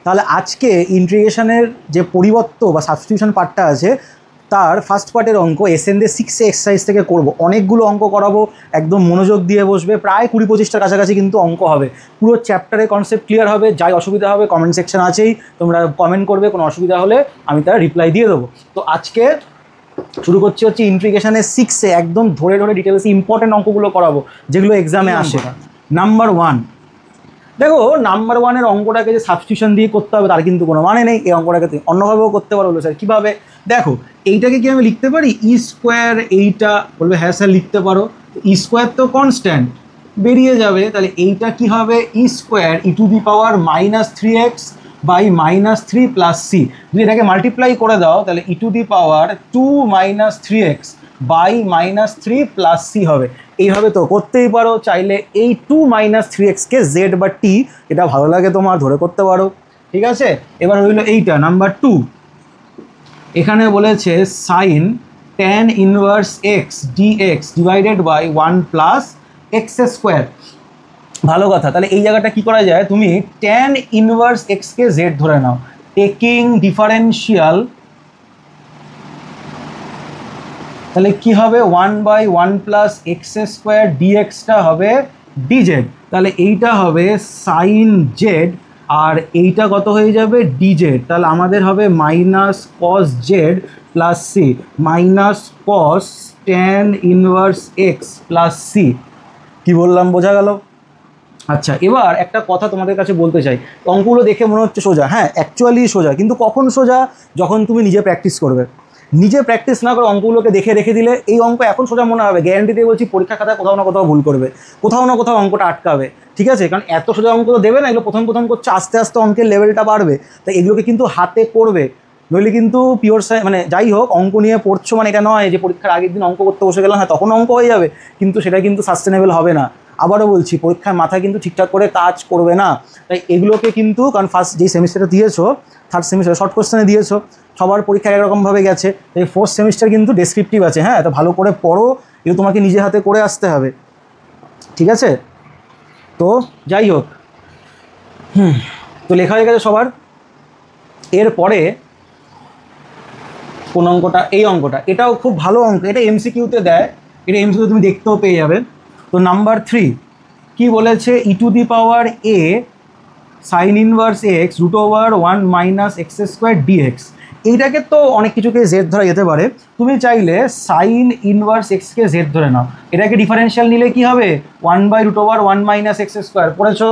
তাহলে আজকে ইন্টিগ্রেশনের যে পরিবর্ত বা সাবস্টিটিউশন পার্টটা আছে তার ফার্স্ট পার্টের অঙ্ক এসএনডে 6 এক্সারসাইজ থেকে করব। অনেকগুলো অঙ্ক করাবো, একদম মনোযোগ দিয়ে বসবে, প্রায় 20-25টার কাছাকাছি কিন্তু অঙ্ক হবে। পুরো চ্যাপ্টারের কনসেপ্ট ক্লিয়ার হবে। যাই অসুবিধা হবে কমেন্ট সেকশন আছেই, তোমরা কমেন্ট করবে, কোনো অসুবিধা হলে আমি তার রিপ্লাই দিয়ে দেবো। তো আজকে শুরু করছি হচ্ছে ইন্টিগ্রেশনের 6-এ একদম ধরে ধরে ডিটেলসে ইম্পর্টেন্ট অঙ্কগুলো করাবো যেগুলো এক্সামে আসে। নাম্বার 1, দেখো নাম্বার 1-এর অঙ্কটাকে যে সাবস্টিটিউশন দিয়ে করতে হবে তার কিন্তু কোনো মানে নেই। এই অঙ্কটাকে তুমি অন্যভাবেও করতে পারো। বলবে স্যার কীভাবে? দেখো এইটাকে কি আমি লিখতে পারি ই স্কোয়ার, এইটা বলবে হ্যাঁ স্যার লিখতে পারো। ই স্কোয়ার তো কনস্ট্যান্ট, বেরিয়ে যাবে, তাহলে এইটা কি হবে e square e to the power -3x by -3 plus C. যদি এটাকে মাল্টিপ্লাই করে দাও তাহলে e to the power 2 - 3x by -3 plus C হবে। এইভাবে তো করতেই পারো। চাইলে এই 2 - 3xকে জেড বা টি, এটা ভালো লাগে তোমার ধরে করতে পারো। ঠিক আছে, এবার হইলো এইটা নাম্বার 2। এখানে বলেছে sine tan inverse x dx divided by 1 plus x square. ভালো কথা, তাহলে এই জায়গাটা কি করা যায়, তুমি tan ইনভার্স এক্সকে জেড ধরে নাও, টেকিং ডিফারেন্সিয়াল, তাহলে কি হবে 1/1 প্লাস এক্স স্কোয়ার ডিএক্সটা হবে ডিজেড। তাহলে এইটা হবে সাইন জেড আর এইটা কত হয়ে যাবে ডিজেড। তাহলে আমাদের হবে minus cos z plus C, minus cos tan inverse x plus C. কী বললাম বোঝা গেল? আচ্ছা, এবার একটা কথা তোমাদের কাছে বলতে চাই। অঙ্কগুলো দেখে মনে হচ্ছে সোজা, হ্যাঁ অ্যাকচুয়ালি সোজা, কিন্তু কখন সোজা? যখন তুমি নিজে প্র্যাকটিস করবে। নিজে প্র্যাকটিস না করে অঙ্কগুলোকে দেখে রেখে দিলে এই অঙ্ক এখন সোজা মনে হবে, গ্যারান্টি দিয়ে বলছি পরীক্ষা খাতায় কোথাও না কোথাও ভুল করবে, কোথাও না কোথাও অঙ্কটা আটকাবে। ঠিক আছে, কারণ এত সোজা অঙ্ক তো দেবে না, এগুলো প্রথম প্রথম করছে, আস্তে আস্তে অঙ্কের লেভেলটা বাড়বে। তাই এগুলোকে কিন্তু হাতে করবে, নইলে কিন্তু পিওর মানে যাই হোক অঙ্ক নিয়ে পড়ছো মানে এটা নয় যে পরীক্ষার আগের দিন অঙ্ক করতে বসে গেলাম, হ্যাঁ তখন অঙ্ক হয়ে যাবে, কিন্তু সেটা কিন্তু সাস্টেনেবল হবে না। আবারও বলছি পরীক্ষার মাথায় কিন্তু ঠিকঠাক করে কাজ করবে না। তাই এগুলোকে কিন্তু, কারণ ফার্স্ট যেই সেমিস্টারটা দিয়েছো, থার্ড সেমিস্টার শর্ট কোশ্চেনে দিয়েছো, সবার পরীক্ষা একরকমভাবে গেছে। এই ফোর্থ সেমিস্টার কিন্তু ডেসক্রিপটিভ আছে, হ্যাঁ তো ভালো করে পড়ো, এগুলো তোমাকে নিজে হাতে করে আসতে হবে। ঠিক আছে, তো যাই হোক, তো লেখা হয়ে গেছে সবার। এরপরে কোন অঙ্কটা? এই অঙ্কটা, এটাও খুব ভালো অঙ্ক, এটা এমসিকিউতে দেয়, এটা এমসিকিউ তুমি দেখতেও পেয়ে যাবে। তো নাম্বার 3 কি বলেছে, e to the power a sine inverse x √1 - x square d x. এইটাকে তো অনেক কিছুকে জেড ধরা যেতে পারে, তুমি চাইলে সাইন ইনভার্স এক্সকে জেড ধরে নাও। এটাকে ডিফারেন্সিয়াল নিলে কি হবে 1/√1 - এক্স স্কোয়ার। পড়েছো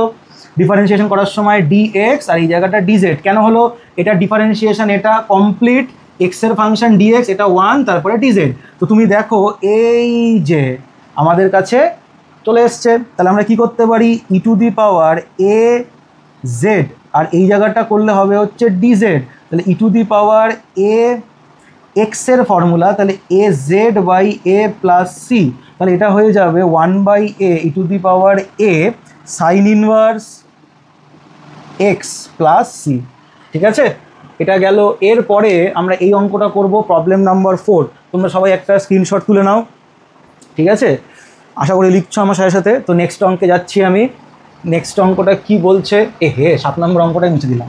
ডিফারেন্সিয়েশন করার সময় ডিএক্স আর এই জায়গাটা ডিজেড কেন হলো? এটা ডিফারেন্সিয়েশন, এটা কমপ্লিট, এক্সের ফাংশন ডিএক্স, এটা 1 তারপরে ডিজেড। তো তুমি দেখো এই যে আমাদের কাছে চলে এসছে, তাহলে আমরা কি করতে পারি ই to the power A Z আর এই জায়গাটা করলে হবে হচ্ছে ডিজেড। তাহলে ই টু দি পাওয়ার এ এক্সের ফর্মুলা, তাহলে a z by A plus c, তাহলে এটা হয়ে যাবে 1/a e to the power a sine inverse x plus c. ঠিক আছে, এটা গেল। এরপরে আমরা এই অঙ্কটা করব, প্রবলেম নাম্বার 4। তোমরা সবাই একটা স্ক্রিনশট তুলে নাও। ঠিক আছে, আশা করি লিখছো আমার সাথে সাথে। তো নেক্সট অঙ্কে যাচ্ছি আমি। নেক্সট অঙ্কটা কি বলছে, 7 নম্বর অঙ্কটাই মুছে দিলাম।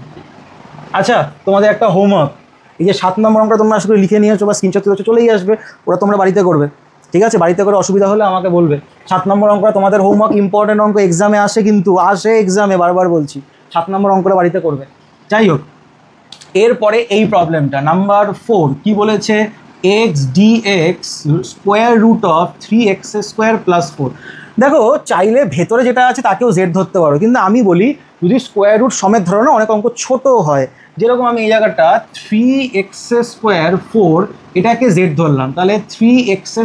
আচ্ছা, তোমাদের একটা হোমওয়ার্ক, এই যে 7 নম্বর অঙ্কটা তোমরা আশা করি লিখে নিয়েছো বা স্ক্রিনশট তুলেছো, চলেই আসবে, ওরা তোমরা বাড়িতে করবে। ঠিক আছে, বাড়িতে করে অসুবিধা হলে আমাকে বলবে। 7 নম্বর অঙ্কটা তোমাদের হোমওয়ার্ক, ইম্পর্টেন্ট অঙ্ক, এক্সামে আসে, কিন্তু আসে এক্সামে, বারবার বলছি 7 নম্বর অঙ্কটা বাড়িতে করবে। যাই হোক, এরপরে এই প্রবলেমটা নাম্বার 4 কি বলেছে, এক্স ডিএক্স √3x² + 4। দেখো চাইলে ভেতরে যেটা আছে তাকেও জেড ধরতে পারো, কিন্তু আমি বলি যদি স্কোয়ার রুট সমেত ধরো না, অনেক অঙ্ক ছোট হয়। যেরকম আমি এই জায়গাটা 3x² 4 এটাকে জেড ধরলাম, তাহলে 3x²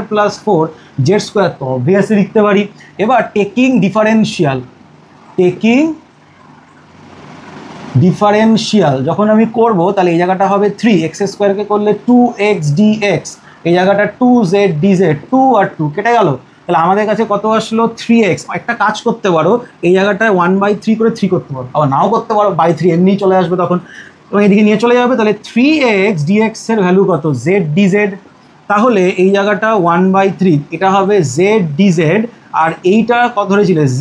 + 4 জেড স্কোয়ার তো অবভিয়াসলি লিখতে পারি। এবার টেকিং ডিফারেন্সিয়াল যখন আমি করব, তাহলে এই জায়গাটা হবে 3x² করলে 2x dx, এই জায়গাটা 2z dz, 2 আর 2 কেটে গেল। তাহলে আমাদের কাছে কত আসলো 3x। একটা কাজ করতে পারো, এই জায়গাটায় 1/3 করে 3 করতে পারো, আবার নাও করতে পারো, বাই 3 এমনিই চলে আসবে তখন, এবং এদিকে নিয়ে চলে যাবে। তাহলে 3x dx এর ভ্যালু কত, z dz। তাহলে এই জায়গাটা 1/3, এটা হবে z dz, আর এইটা কত ধরেছিল z,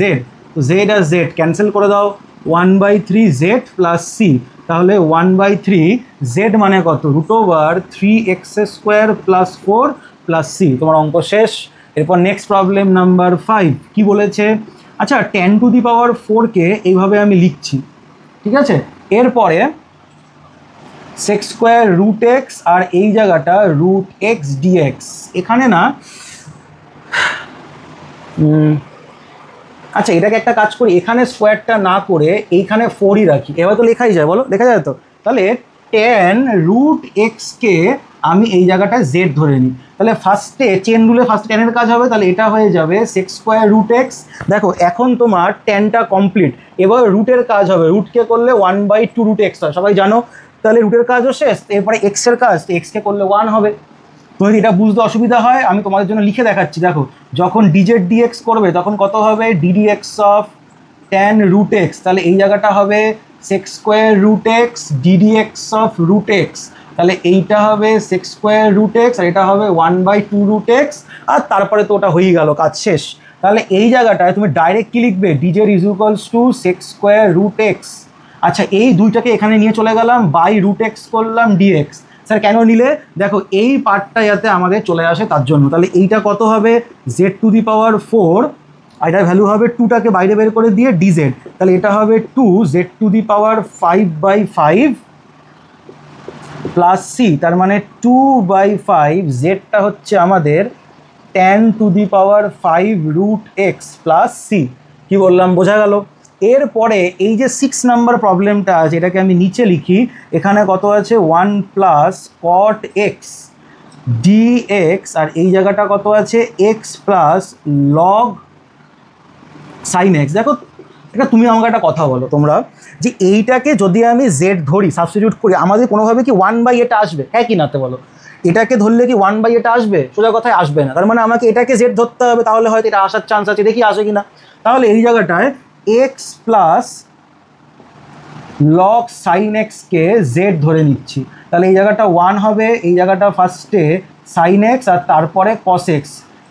তো z আর z ক্যান্সেল করে দাও, 1/3 z প্লাস সি, তাহলে 1/3 z মানে কত, √3x² প্লাস 4 প্লাস সি। তোমার অঙ্ক শেষ। এরপর নেক্সট প্রবলেম নাম্বার 5 কি বলেছে, আচ্ছা 10⁴কে এইভাবে আমি লিখছি, ঠিক আছে। এরপরে sec² আর এই জায়গাটা √x dx, এখানে না আচ্ছা এটাকে একটা কাজ করি, এখানে স্কোয়ারটা না করে এইখানে 4ই রাখি, এবার তো লেখাই যায়, বলো লেখা যায় তো। তাহলে tan√x-কে আমি এই জায়গাটায় z ধরে নিই, তাহলে ফার্স্টে চেন রুলে ফার্স্ট ট্যানের কাজ হবে, তাহলে এটা হয়ে যাবে sec²√x। দেখো এখন তোমার ট্যানটা কমপ্লিট, এবার রুটের কাজ হবে, রুটকে করলে 1/2√x হয়, সবাই জানো। তাহলে রুটের কাজও শেষ, এরপরে এক্সের কাজ, এক্সকে করলে 1 হবে। তোমাদের এটা বুঝতে অসুবিধা হয় আমি তোমাদের জন্য লিখে দেখাচ্ছি, দেখো যখন ডিজেড ডিএক্স করবে তখন কত হবে, ddx অফ tan√x, তাহলে এই জায়গাটা হবে sec²√x ddx অফ √x, তাহলে এইটা হবে sec²√x আর এটা হবে 1/2√x, আর তারপরে তো ওটা হয়ে গেল, কাজ শেষ। তাহলে এই জায়গাটায় তুমি ডাইরেক্ট কি লিখবে, dz = sec²√x। আচ্ছা এই দুইটাকে এখানে নিয়ে চলে গেলাম, বাই √x করলাম dx। স্যার কেন নিলে, দেখো এই পার্টটা যাতে আমাদের চলে আসে তার জন্য। তাহলে এইটা কত হবে, z⁴, আর এটার ভ্যালু হবে 2টাকে বাইরে বের করে দিয়ে dz, তাহলে এটা হবে 2z⁵5/5 প্লাস সি, তার মানে 2/5, জেডটা হচ্ছে আমাদের tan⁵√x প্লাস সি। কি বললাম, বোঝা গেল। এরপরে এই যে 6 নাম্বার প্রবলেমটা আছে, এটাকে আমি নিচে লিখি, এখানে কত আছে 1 প্লাস cot x dx, আর এই জায়গাটা কত আছে x plus log sin x। দেখো এটা তুমি আমাকে একটা কথা বলো তোমরা, যে এইটাকে যদি আমি z ধরি, সাবস্টিটিউট করি, আমাদের কোনোভাবে কি 1/এটা আসবে, হ্যাঁ কি নাতে বলো। এটাকে ধরলে কি 1/এটা আসবে, সোজা কথায় আসবে না, তার মানে আমাকে এটাকে z ধরতে হবে, তাহলে হয়তো এটা আসার চান্স আছে, দেখি আসে কি না। তাহলে এই জায়গাটায় x plus log sin x-কে z ধরে নিচ্ছি, তাহলে এই জায়গাটা 1 হবে, এই জায়গাটা ফার্স্টে sin x আর তারপরে cos x,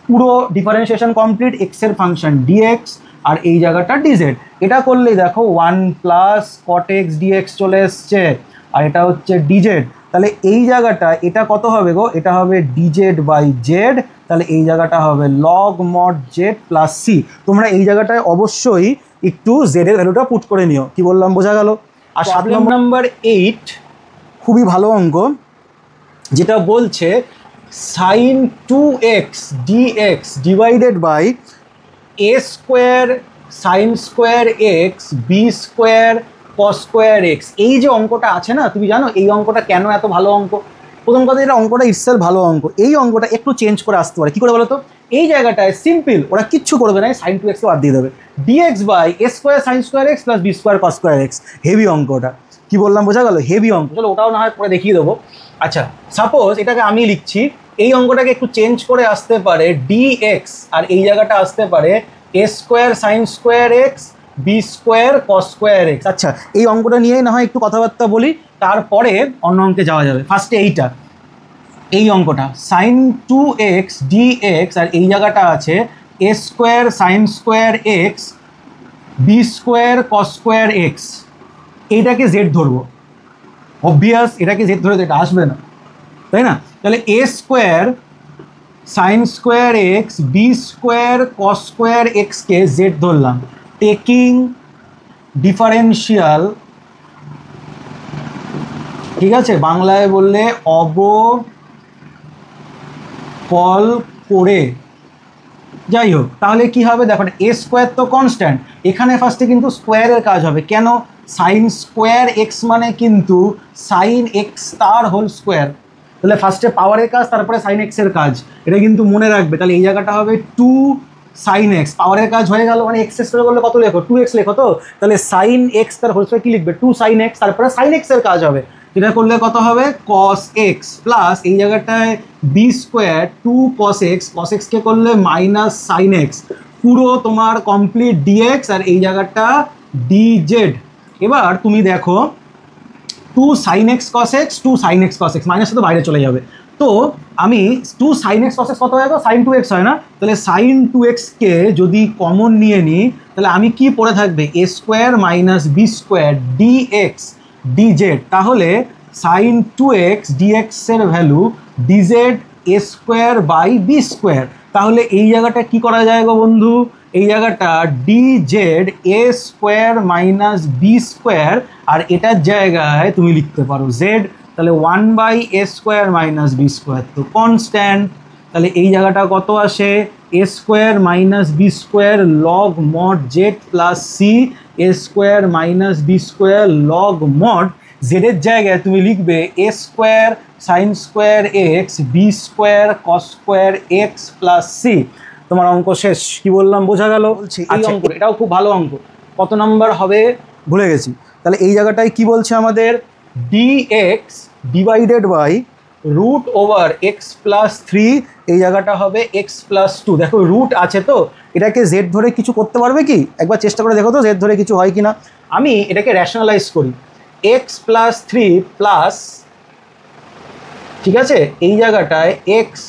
পুরো ডিফারেন্সিয়েশন কমপ্লিট, x এর ফাংশন dx আর এই জায়গাটা dz। এটা করলেই দেখো 1 প্লাস cot x dx চলে এসছে, আর এটা হচ্ছে dz। তাহলে এই জায়গাটা এটা কত হবে গো, এটা হবে dz/z, তাহলে এই জায়গাটা হবে log mod z plus c। তোমরা এই জায়গাটায় অবশ্যই একটু z এর ভ্যালুটা পুট করে নিও। কি বললাম, বোঝা গেল। আর প্রবলেম নাম্বার 8 খুবই ভালো অঙ্ক, যেটা বলছে sin 2x dx divided by a² sin² x b² cos² x। এই যে অঙ্কটা আছে না, তুমি জানো এই অঙ্কটা কেন এত ভালো অঙ্ক। প্রথম কথা, এটা অঙ্কটা ইটসেলফ ভালো অঙ্ক, এই অঙ্কটা একটু চেঞ্জ করে আসতে পারে। কী করে বলো তো, এই জায়গাটায় সিম্পল ওরা কিচ্ছু করবে না, sin 2x-কে বাদ দিয়ে দেবে, dx by a² sin² x plus b² cos² x। Heavy অঙ্কটা, কি বললাম, বোঝা গেল, হেভি অঙ্ক। চলো ওটাও না হয় পরে দেখিয়ে দেবো। আচ্ছা সাপোজ এটাকে আমি লিখছি, এই অঙ্কটাকে একটু চেঞ্জ করে আসতে পারে dx, আর এই জায়গাটা আসতে পারে a² sin² x b² cos² x। আচ্ছা এই অঙ্কটা নিয়েই না হয় একটু কথাবার্তা বলি, তারপরে অন্য অঙ্কে যাওয়া যাবে। ফার্স্টে এইটা, এই অঙ্কটা sin 2x dx, আর এই জায়গাটা আছে a² sin² x b² cos² x। এইটাকে z ধরবো, অবভিয়াস এটাকে z ধরে তো এটা আসবে না, তাই না। তাহলে a² sin² x b² cos² x-কে z ধরলাম, টেকিং ডিফারেন্সিয়াল, ঠিক আছে, বাংলায় বললে অবকল করে। যাই হোক, তাহলে কি হবে দেখো, a² তো কনস্ট্যান্ট, এখানে ফার্স্টে কিন্তু স্কোয়ারের কাজ হবে, কেন, sin² x মানে কিন্তু sin x তার হোল স্কোয়ার, তাহলে ফার্স্টে পাওয়ারের কাজ তারপরে sin x এর কাজ, এটা কিন্তু মনে রাখবে। তাহলে এই জায়গাটা হবে 2 sin x, পাওয়ারের কাজ হয়ে গেল, মানে x স্কোয়ার করলে কত লেখো, 2x লেখো, তো তাহলে sin x তার হোল স্কোয়ার কি লিখবে, 2 sin x, তারপরে sin x এর কাজ হবে, এটা করলে কত হবে cos x, প্লাস এই জায়গাটায় b² 2 cos x, cos x কে করলে মাইনাস sin x, পুরো তোমার কমপ্লিট dx, আর এই জায়গাটা dz। এবার তুমি দেখো 2 sin x cos x 2 sin x cos x, মাইনাসটা তো বাইরে চলে যাবে, তো আমি 2 sin x cos x কত হয় গো, sin 2x হয় না? তাহলে sin 2xকে যদি কমন নিয়ে নিই তাহলে আমি কি পড়ে থাকবে, a square minus B square dx dz। তাহলে sin 2x dx এর value dz a square by B square. তাহলে এই জায়গাটা কি করা যায় গো বন্ধু, এই জায়গাটা dz a square minus B square, আর এটার জায়গায় তুমি লিখতে পারো z। তাহলে 1/a square minus B square তো কনস্ট্যান্ট। তাহলে এই জায়গাটা কত আসে, a square minus B square log mod z plus C a square minus B square log mod জেডের জায়গায় তুমি লিখবে a square sine square x B square cos square x plus C. তোমার অঙ্ক শেষ। কি বললাম বোঝা গেল? এই অঙ্ক এটাও খুব ভালো অঙ্ক। কত নাম্বার হবে ভুলে গেছি। তাহলে এই জায়গাটায় কি বলছে আমাদের, dx divided by root over x plus 3, এই জায়গাটা হবে এক্স প্লাস 2। দেখো রুট আছে তো, এটাকে জেড ধরে কিছু করতে পারবে কি, একবার চেষ্টা করে দেখো তো জেড ধরে কিছু হয় কি না। আমি এটাকে র্যাশনালাইজ করি, এক্স প্লাস 3 প্লাস, ঠিক আছে, এই জায়গাটায় এক্স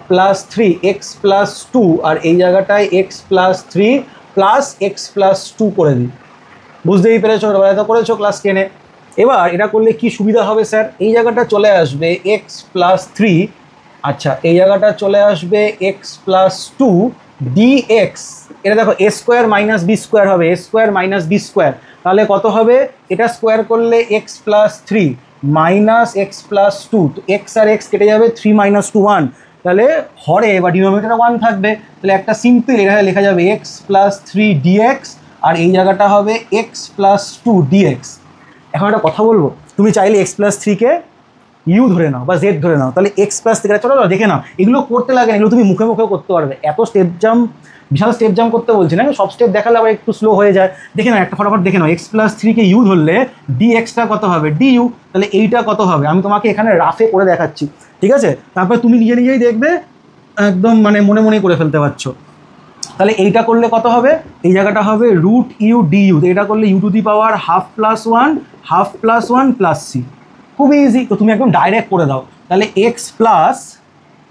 প্লাস 3 এক্স প্লাস 2, আর এই জায়গাটায় x plus 3 plus x plus 2 করে দিই। বুঝতেই পেরেছো, এটা করেছো ক্লাস 10-এ। এবার এটা করলে কি সুবিধা হবে স্যার, এই জায়গাটা চলে আসবে এক্স প্লাস 3, আচ্ছা এই জায়গাটা চলে আসবে এক্স প্লাস 2 ডিএক্স। এটা দেখো এ স্কোয়ার মাইনাস বি স্কোয়ার হবে, এ স্কোয়ার মাইনাস বি স্কোয়ার। তাহলে কত হবে, এটা স্কোয়ার করলে x plus 3 minus x plus 2, তো এক্স আর এক্স কেটে যাবে, 3 মাইনাস 2 1। তাহলে হরে বা ডিনোমিনেটরে 1 থাকবে। তাহলে একটা সিম্পল এটা লেখা যাবে এক্স প্লাস 3 ডিএক্স, আর এই জায়গাটা হবে এক্স প্লাস 2 ডিএক্স। এখন একটা কথা বলবো, তুমি চাইলে এক্স প্লাস 3কে ইউ ধরে নাও বা জেড ধরে নাও, তাহলে এক্স প্লাস 3 চলো দেখে নাও। এগুলো করতে লাগে না, এগুলো তুমি মুখে মুখেও করতে পারবে। এত স্টেপ জাম্প, বিশাল স্টেপ জাম্প করতে বলছি না, সব স্টেপ দেখালে আবার একটু স্লো হয়ে যায়। দেখে নাও একটা ফটাফট দেখে নাও, এক্স প্লাস 3কে ইউ ধরলে ডি এক্সটা কত হবে, ডি ইউ। তাহলে এইটা কত হবে, আমি তোমাকে এখানে রাফে করে দেখাচ্ছি, ঠিক আছে? তারপরে তুমি নিজে নিজেই দেখবে, একদম মানে মনে মনেই করে ফেলতে পারছো। তাহলে এইটা করলে কত হবে, এই জায়গাটা হবে রুট ইউ ডি ইউ। এটা করলে u to the power half plus 1 plus C. খুবই ইজি, তো তুমি একদম ডাইরেক্ট করে দাও। তাহলে x plus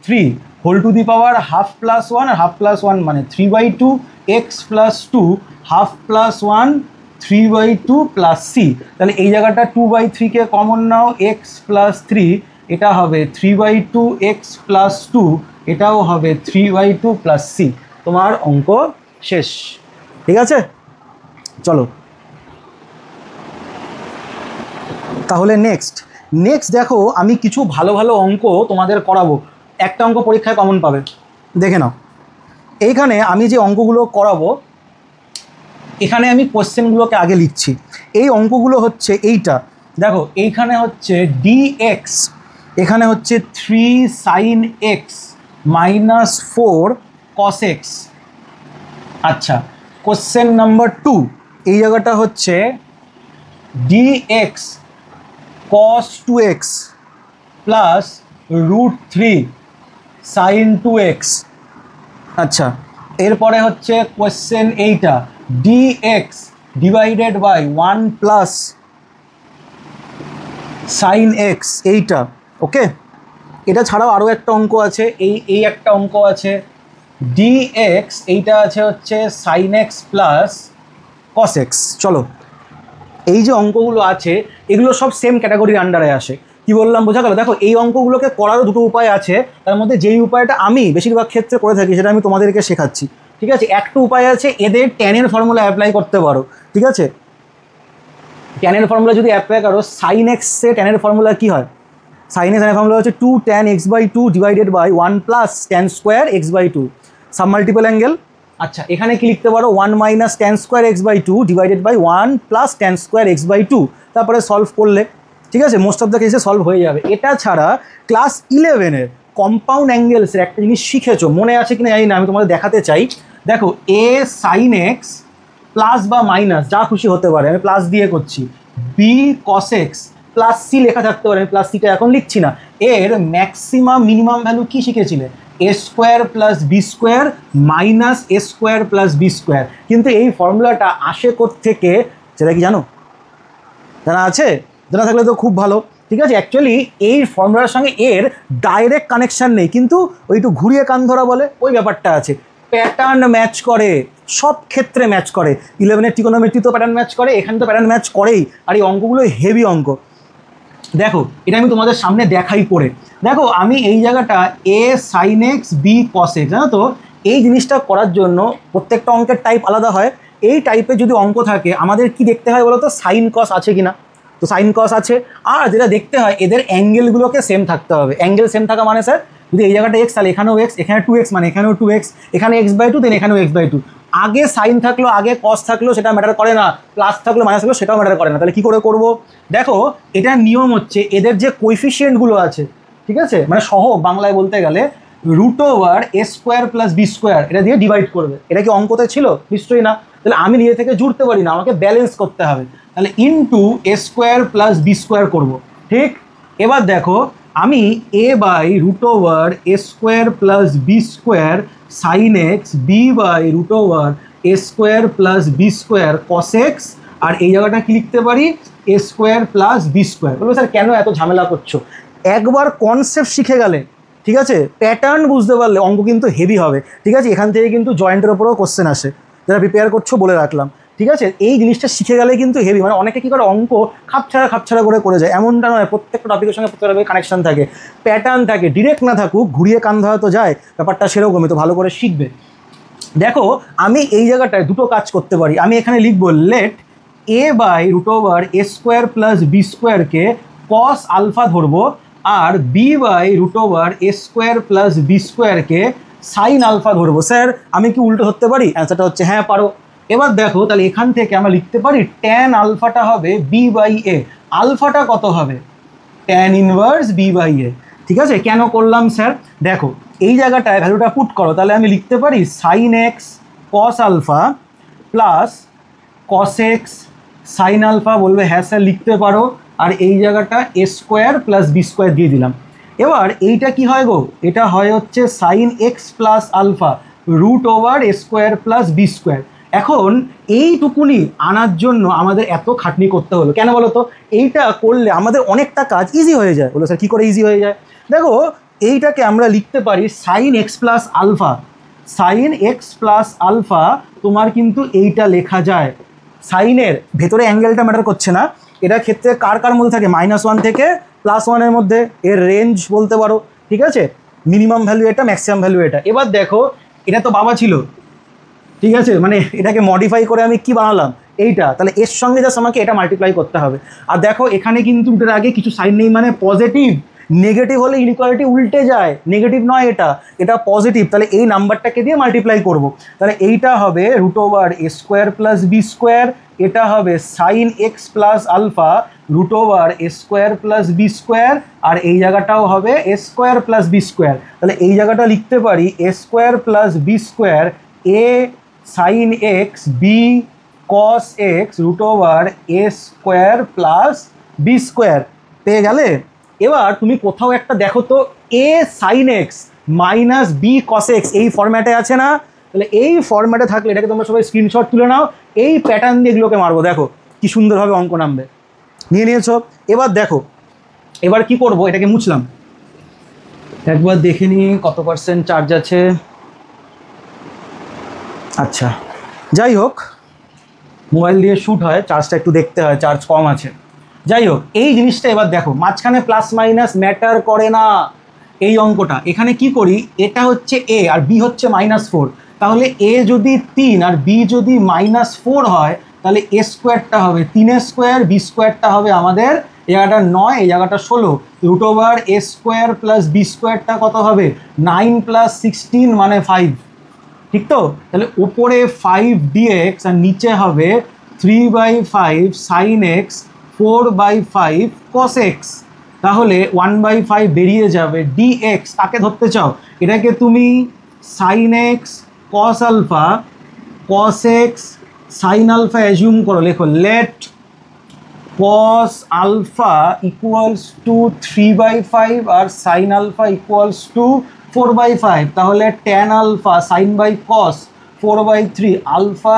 3 whole to the power half plus 1, আর হাফ প্লাস 1 মানে 3/2, x plus 2 half plus 1 3/2 plus c. তাহলে এই জায়গাটা 2/3কে কমন নাও, এক্স প্লাস 3 এটা হবে 3/2 এক্স প্লাস 2, এটাও হবে 3/2 প্লাস সি। তোমার অঙ্ক শেষ, ঠিক আছে? চলো তাহলে নেক্সট দেখো, আমি কিছু ভালো ভালো অঙ্ক তোমাদের করাবো। একটা অঙ্ক পরীক্ষায় কমন পাবে, দেখে নাও। এইখানে আমি যে অঙ্কগুলো করাবো, এখানে আমি কোশ্চেনগুলোকে আগে লিখছি। এই অঙ্কগুলো হচ্ছে এইটা, দেখো এইখানে হচ্ছে ডিএক্স, এখানে হচ্ছে 3 sine x minus 4 cos x. আচ্ছা কোশ্চেন নাম্বার 2, এই জায়গাটা হচ্ছে dx cos 2x plus root 3 sine 2x। আচ্ছা এরপরে হচ্ছে কোয়েশ্চেন এইটা, dx divided by 1 plus sine x, এইটা ওকে। এটা ছাড়াও আরও একটা অঙ্ক আছে, এই একটা অঙ্ক আছে ডিএক্স, এইটা আছে হচ্ছে sine x plus cos x. চলো এই যে অঙ্কগুলো আছে এগুলো সব সেম ক্যাটাগরির আন্ডারে আসে। কি বললাম বোঝা গেল? দেখো এই অঙ্কগুলোকে করারও দুটো উপায় আছে, তার মধ্যে যেই উপায়টা আমি বেশিরভাগ ক্ষেত্রে করে থাকি সেটা আমি তোমাদেরকে শেখাচ্ছি, ঠিক আছে? একটা উপায় আছে, এদের ট্যানের ফর্মুলা অ্যাপ্লাই করতে পারো, ঠিক আছে? ট্যানের ফর্মুলা যদি অ্যাপ্লাই করো, সাইন এক্সে ট্যানের ফর্মুলা কী হয়, সাইন এক্সের ফর্মুলা হচ্ছে 2 tan x/2 divided by 1 plus tan square x/2 submultiple angle. আচ্ছা এখানে কি লিখতে পারো, 1 minus tan square x/2 divided by 1 plus tan square x/2, তারপরে সলভ করলে, ঠিক আছে, মোস্ট অফ দ্য কেসে সলভ হয়ে যাবে। এটা ছাড়া ক্লাস 11-এর কম্পাউন্ড অ্যাঙ্গেলসের একটা জিনিস শিখেছো, মনে আছে কিনা জানি না, আমি তোমাদের দেখাতে চাই। দেখো এ সাইন এক্স প্লাস বা মাইনাস যা খুশি হতে পারে, আমি প্লাস দিয়ে করছি, B cos x plus C লেখা থাকতে পারে, আমি প্লাস সিটা এখন লিখছি না। এর ম্যাক্সিমাম মিনিমাম ভ্যালু কী শিখেছিলে, a square plus b square minus a square plus b square. কিন্তু এই ফর্মুলাটা আসে কোত্থেকে সেটা কি জানো? জানা আছে? জানা থাকলে তো খুব ভালো, ঠিক আছে? অ্যাকচুয়ালি এই ফর্মুলার সঙ্গে এর ডাইরেক্ট কানেকশান নেই, কিন্তু ওই একটু ঘুরিয়ে কান ধরা বলে ওই ব্যাপারটা আছে। প্যাটার্ন ম্যাচ করে, সব ক্ষেত্রে ম্যাচ করে। 11-এর ট্রিগোনোমেট্রি তো প্যাটার্ন ম্যাচ করে, এখানে তো প্যাটার্ন ম্যাচ করেই। আর এই অঙ্কগুলো হেভি অঙ্ক। দেখো এটা আমি তোমাদের সামনে দেখাই করে। দেখো আমি এই জায়গাটা a sin x b cos x, জানো তো এই জিনিসটা করার জন্য প্রত্যেকটা অঙ্কের টাইপ আলাদা হয়। এই টাইপের যদি অঙ্ক থাকে আমাদের কি দেখতে হয় বলো তো, সাইন কস আছে কিনা। তো সাইন কস আছে। আর যেটা দেখতে হয় এদের অ্যাঙ্গেলগুলোকে সেম থাকতে হবে। অ্যাঙ্গেল সেম থাকা মানে স্যার, যদি এই জায়গাটা এক্স তাহলে এখানেও এক্স, এখানে 2x মানে এখানেও 2x, এখানে x/2 দেন এখানেও x/2। আগে সাইন থাকলো আগে কস থাকলো সেটা ম্যাটার করে না, প্লাস থাকলো মাইনাস থাকলো সেটাও ম্যাটার করে না। তাহলে কী করে করবো? দেখো এটার নিয়ম হচ্ছে এদের যে কোএফিসিয়েন্টগুলো আছে, ঠিক আছে, মানে সহগ বাংলায় বলতে গেলে √a² + b², এটা দিয়ে ডিভাইড করবে। এটা কি অঙ্কতে ছিল? নিশ্চয়ই না। তাহলে আমি নিজে থেকে জুড়তে পারি না, আমাকে ব্যালেন্স করতে হবে। তাহলে ইনটু a² + b² করবো। ঠিক, এবার দেখো আমি a/√a² + b² sin x, b/√a² + b² cos x, আর এই জায়গাটা কি লিখতে পারি a² + b²। বলবো স্যার কেন এত ঝামেলা করছো? একবার কনসেপ্ট শিখে গেলে, ঠিক আছে, প্যাটার্ন বুঝতে পারলে অঙ্ক কিন্তু হেভি হবে। ঠিক আছে, এখান থেকে কিন্তু জয়েন্টের ওপরেও কোশ্চেন আসে, যারা প্রিপেয়ার করছো বলে রাখলাম। ঠিক আছে, এই জিনিসটা শিখে গেলে কিন্তু হেভি। মানে অনেকে কী করে অঙ্ক খাপছাড়া করে যায়, এমনটা নয়। প্রত্যেকটা টপিকের সঙ্গে প্রত্যেকটা কানেকশন থাকে, প্যাটার্ন থাকে, ডিরেক্ট না থাকুক, ঘুরিয়ে কান ধরা তো যায়, ব্যাপারটা সেরকমই। তো ভালো করে শিখবে। দেখো আমি এই জায়গাটায় দুটো কাজ করতে পারি। আমি এখানে লিখবো late a/√a² + b² cos alpha ধরবো, আর b/√a² + b² সাইন আলফা ধরবো। স্যার আমি কি উল্টো ধরতে পারি? অ্যান্সারটা হচ্ছে হ্যাঁ পারো। এবার দেখো তাহলে এখান থেকে আমরা লিখতে পারি ট্যান আলফাটা হবে b/a। আলফাটা কত হবে? Tan inverse b/a। ঠিক আছে, কেন করলাম স্যার? দেখো এই জায়গাটায় ভ্যালুটা পুট করো, তাহলে আমি লিখতে পারি sine x cos alpha plus cos x sine alpha. বলবে হ্যাঁ স্যার লিখতে পারো। আর এই জায়গাটা a² + b² দিয়ে দিলাম। এবার এইটা কি হয় গো? এটা হয় হচ্ছে sine x plus alpha √a² + b²। এখন এইটুকুনি আনার জন্য আমাদের এত খাটনি করতে হলো কেন বলো তো? এইটা করলে আমাদের অনেকটা কাজ ইজি হয়ে যায়। বলো স্যার কী করে ইজি হয়ে যায়? দেখো এইটাকে আমরা লিখতে পারি sine x plus alpha. Sine x plus alpha তোমার কিন্তু এইটা লেখা যায়। সাইনের ভেতরে অ্যাঙ্গেলটা ম্যাটার করছে না, এটার ক্ষেত্রে কার মধ্যে থাকে? -1 থেকে +1-এর মধ্যে, এর রেঞ্জ বলতে পারো। ঠিক আছে, মিনিমাম ভ্যালু এটা, ম্যাক্সিমাম ভ্যালু এটা। এবার দেখো এটা তো বাবা ছিল, ঠিক আছে, মানে এটাকে মডিফাই করে আমি কি বানালাম? এইটা। তাহলে এর সঙ্গে জাস্ট আমাকে এটা মাল্টিপ্লাই করতে হবে। আর দেখো এখানে কিন্তু এটার আগে কিছু সাইন নেই, মানে পজিটিভ। নেগেটিভ হলে ইনইকুয়ালিটি উল্টে যায়, নেগেটিভ নয়, এটা পজিটিভ। তাহলে এই নাম্বারটাকে দিয়ে মাল্টিপ্লাই করব। তাহলে এইটা হবে √a² + b², এটা হবে sine x plus alpha √a² + b², আর এই জায়গাটাও হবে a² + b²। তাহলে এই জায়গাটা লিখতে পারি a² + b² a sine x b cos x √a² + b²। পেয়ে গেলে? এবার তুমি কোথাও একটা দেখো তো a sine x minus b cos x এই ফরম্যাটে আছে না? তাহলে এই ফরম্যাটে থাকলে এটাকে তোমরা সবাই স্ক্রিনশট তুলে নাও। এই প্যাটার্ন দিয়ে এগুলোকে মারবো, দেখো কি সুন্দরভাবে অঙ্ক নামবে। নিয়ে নিয়েছো? এবার দেখো এবার কি করব, এটাকে মুছলাম, একবার দেখে নিই কত % চার্জ আছে। আচ্ছা যাই হোক, মোবাইল দিয়ে শ্যুট হয়, চার্জটা একটু দেখতে হয়, চার্জ কম আছে। যাই হোক এই জিনিসটা এবার দেখো, মাঝখানে প্লাস মাইনাস ম্যাটার করে না। এই অঙ্কটা এখানে কি করি, এটা হচ্ছে a আর b হচ্ছে -4। তাহলে a যদি 3 আর b যদি -4 হয়, তাহলে a² হবে 3a², b² হবে আমাদের এই জায়গাটা 9, এই জায়গাটা 16। √a² + b² কত হবে? 9 + 16 মানে 5। ঠিক তো? তাহলে উপরে 5dx আর নিচে হবে 3/5 sin x 4/5 cos x। তাহলে 1/5 বেরিয়ে যাবে। dx কাকে ধরতে চাও? এটাকে তুমি sin x cos alpha cos x sin alpha assume করো। লেখো লেট cos আলফা = 3/5 আর sin আলফা = 4/5। তাহলে tan alpha sin by cos 4/3, alpha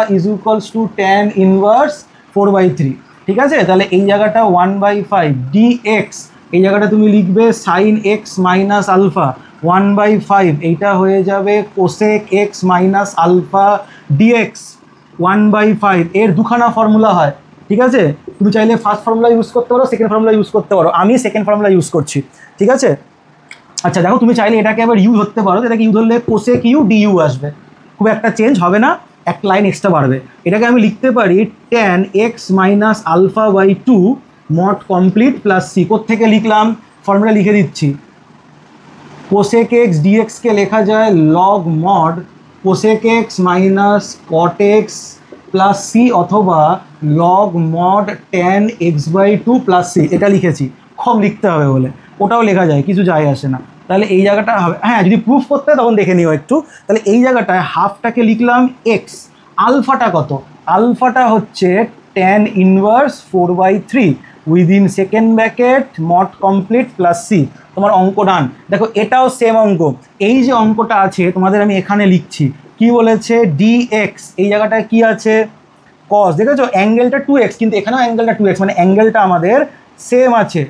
= tan inverse 4/3। ঠিক আছে, তাহলে এই জায়গাটা 1/5 dx এই জায়গাটা তুমি লিখবে সাইন এক্স মাইনাস আলফা 1/5, এইটা হয়ে যাবে cosec x minus alpha dx 1/5। এর দুখানা ফর্মুলা হয়, ঠিক আছে? তুমি চাইলে ফার্স্ট ফর্মুলা ইউজ করতে পারো, সেকেন্ড ফর্মুলা ইউজ করতে পারো, আমি সেকেন্ড ফর্মুলা ইউজ করছি, ঠিক আছে? আচ্ছা দেখো, তুমি চাইলে এটাকে আবার ইউ ধরতে পারো, এটাকে ইউ ধরলে কোসেক ইউ ডিইউ আসবে, খুব একটা চেঞ্জ হবে না, একটা লাইন এক্সট্রা বাড়বে। এটাকে আমি লিখতে পারি tan x minus alpha by 2 mod complete plus c. কোত্থেকে লিখলাম? ফর্মুলা লিখে দিচ্ছি। কোসেক এক্স ডিএক্সকে লেখা যায় log mod cosec x minus cot x plus C, অথবা log mod tan x by 2 plus C. এটা লিখেছি, কম লিখতে হবে বলে, ওটাও লেখা যায়, কিছু যায় আসে না। তাহলে এই জায়গাটা হবে, হ্যাঁ যদি প্রুফ করতে হয় তখন দেখে নিও একটু। তাহলে এই জায়গাটায় হাফটাকে লিখলাম এক্স, আলফাটা কত? আলফাটা হচ্ছে tan inverse 4/3 within second bracket mod complete plus C. তোমার অঙ্ক ডান। দেখো এটাও সেম অঙ্ক, এই যে অঙ্কটা আছে তোমাদের আমি এখানে লিখছি, কি বলেছে? ডিএক্স, এই জায়গাটায় কি আছে? কস। দেখেছো অ্যাঙ্গেলটা 2x, কিন্তু এখানেও অ্যাঙ্গেলটা 2x, মানে অ্যাঙ্গেলটা আমাদের সেম আছে,